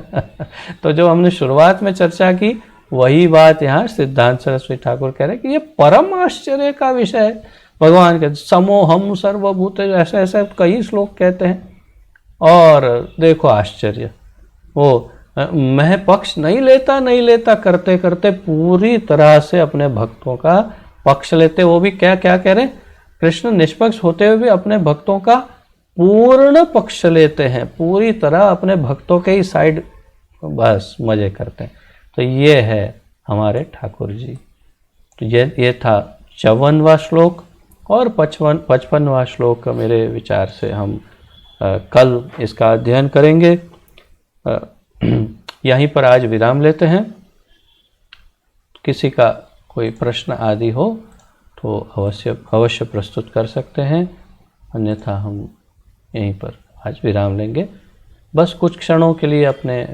तो जो हमने शुरुआत में चर्चा की वही बात यहाँ सिद्धांत सरस्वती ठाकुर कह रहे हैं कि ये परम आश्चर्य का विषय है। भगवान के समोहम सर्वभूत, ऐसे ऐसे कई श्लोक कहते हैं। और देखो आश्चर्य, वो मैं पक्ष नहीं लेता करते करते पूरी तरह से अपने भक्तों का पक्ष लेते। वो भी क्या क्या कह रहे हैं? कृष्ण निष्पक्ष होते हुए भी अपने भक्तों का पूर्ण पक्ष लेते हैं, पूरी तरह अपने भक्तों के ही साइड बस मजे करते हैं। तो ये है हमारे ठाकुर जी। तो ये था 54वां श्लोक। और 55वां श्लोक मेरे विचार से हम कल इसका अध्ययन करेंगे। यहीं पर आज विराम लेते हैं। किसी का कोई प्रश्न आदि हो तो अवश्य प्रस्तुत कर सकते हैं, अन्यथा हम यहीं पर आज विराम लेंगे। बस कुछ क्षणों के लिए अपने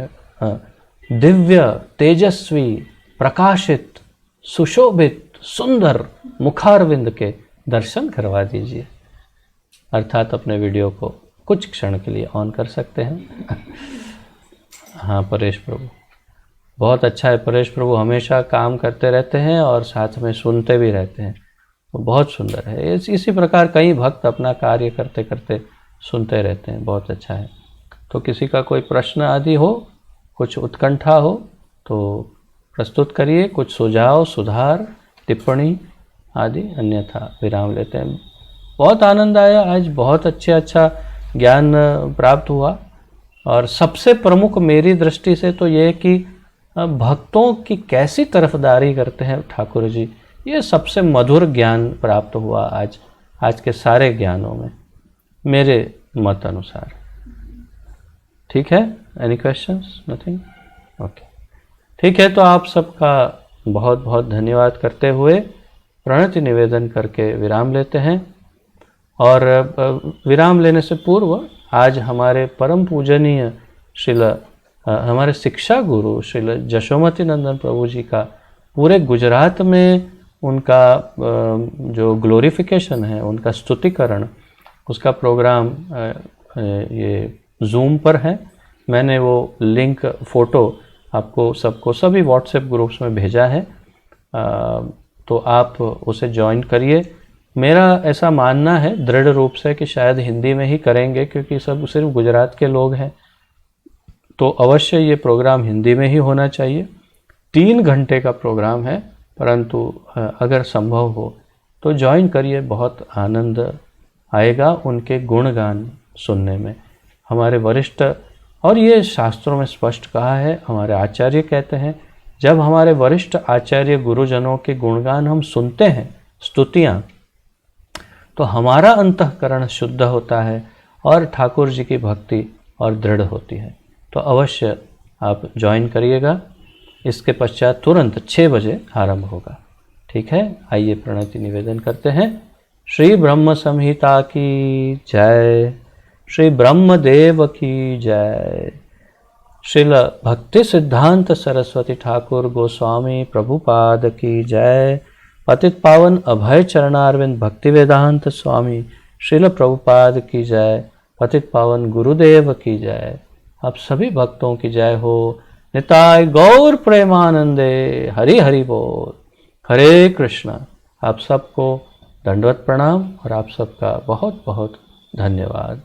दिव्य, तेजस्वी, प्रकाशित, सुशोभित, सुंदर मुखारविंद के दर्शन करवा दीजिए। अर्थात अपने वीडियो को कुछ क्षण के लिए ऑन कर सकते हैं। हाँ परेश प्रभु, बहुत अच्छा है। परेश प्रभु हमेशा काम करते रहते हैं और साथ में सुनते भी रहते हैं, तो बहुत सुंदर है। इसी प्रकार कई भक्त अपना कार्य करते करते सुनते रहते हैं, बहुत अच्छा है। तो किसी का कोई प्रश्न आदि हो, कुछ उत्कंठा हो तो प्रस्तुत करिए, कुछ सुझाव, सुधार, टिप्पणी आदि, अन्यथा विराम लेते हैं। बहुत आनंद आया आज, बहुत अच्छा ज्ञान प्राप्त हुआ। और सबसे प्रमुख मेरी दृष्टि से तो ये कि भक्तों की कैसी तरफदारी करते हैं ठाकुर जी, ये सबसे मधुर ज्ञान प्राप्त हुआ आज के सारे ज्ञानों में, मेरे मत अनुसार। ठीक है, एनी क्वेश्चंस? नथिंग? ओके, ठीक है। तो आप सबका बहुत बहुत धन्यवाद करते हुए प्रणति निवेदन करके विराम लेते हैं। और विराम लेने से पूर्व आज हमारे परम पूजनीय हमारे शिक्षा गुरु श्रील जशोमती नंदन प्रभु जी का पूरे गुजरात में उनका जो ग्लोरिफिकेशन है, उनका स्तुतिकरण, उसका प्रोग्राम ये जूम पर है। मैंने वो लिंक फ़ोटो आपको सबको सभी व्हाट्सएप ग्रुप्स में भेजा है, तो आप उसे ज्वाइन करिए। मेरा ऐसा मानना है दृढ़ रूप से कि शायद हिंदी में ही करेंगे, क्योंकि सब सिर्फ गुजरात के लोग हैं, तो अवश्य ये प्रोग्राम हिंदी में ही होना चाहिए। 3 घंटे का प्रोग्राम है, परंतु अगर संभव हो तो ज्वाइन करिए, बहुत आनंद आएगा उनके गुणगान सुनने में। हमारे वरिष्ठ, और ये शास्त्रों में स्पष्ट कहा है, हमारे आचार्य कहते हैं, जब हमारे वरिष्ठ आचार्य गुरुजनों के गुणगान हम सुनते हैं, स्तुतियाँ, तो हमारा अंतःकरण शुद्ध होता है और ठाकुर जी की भक्ति और दृढ़ होती है। तो अवश्य आप ज्वाइन करिएगा। इसके पश्चात तुरंत 6 बजे आरंभ होगा। ठीक है, आइए प्रणति निवेदन करते हैं। श्री ब्रह्म संहिता की जय, श्री ब्रह्मदेव की जय, श्रील भक्ति सिद्धांत सरस्वती ठाकुर गोस्वामी प्रभुपाद की जय, पतित पावन अभय चरणारविंद भक्ति वेदांत स्वामी श्रील प्रभुपाद की जय। पतित पावन गुरुदेव की जय। आप सभी भक्तों की जय हो। निताय गौर प्रेमानंदे। हरि हरि बोल। हरे कृष्णा। आप सबको दंडवत प्रणाम और आप सबका बहुत बहुत धन्यवाद।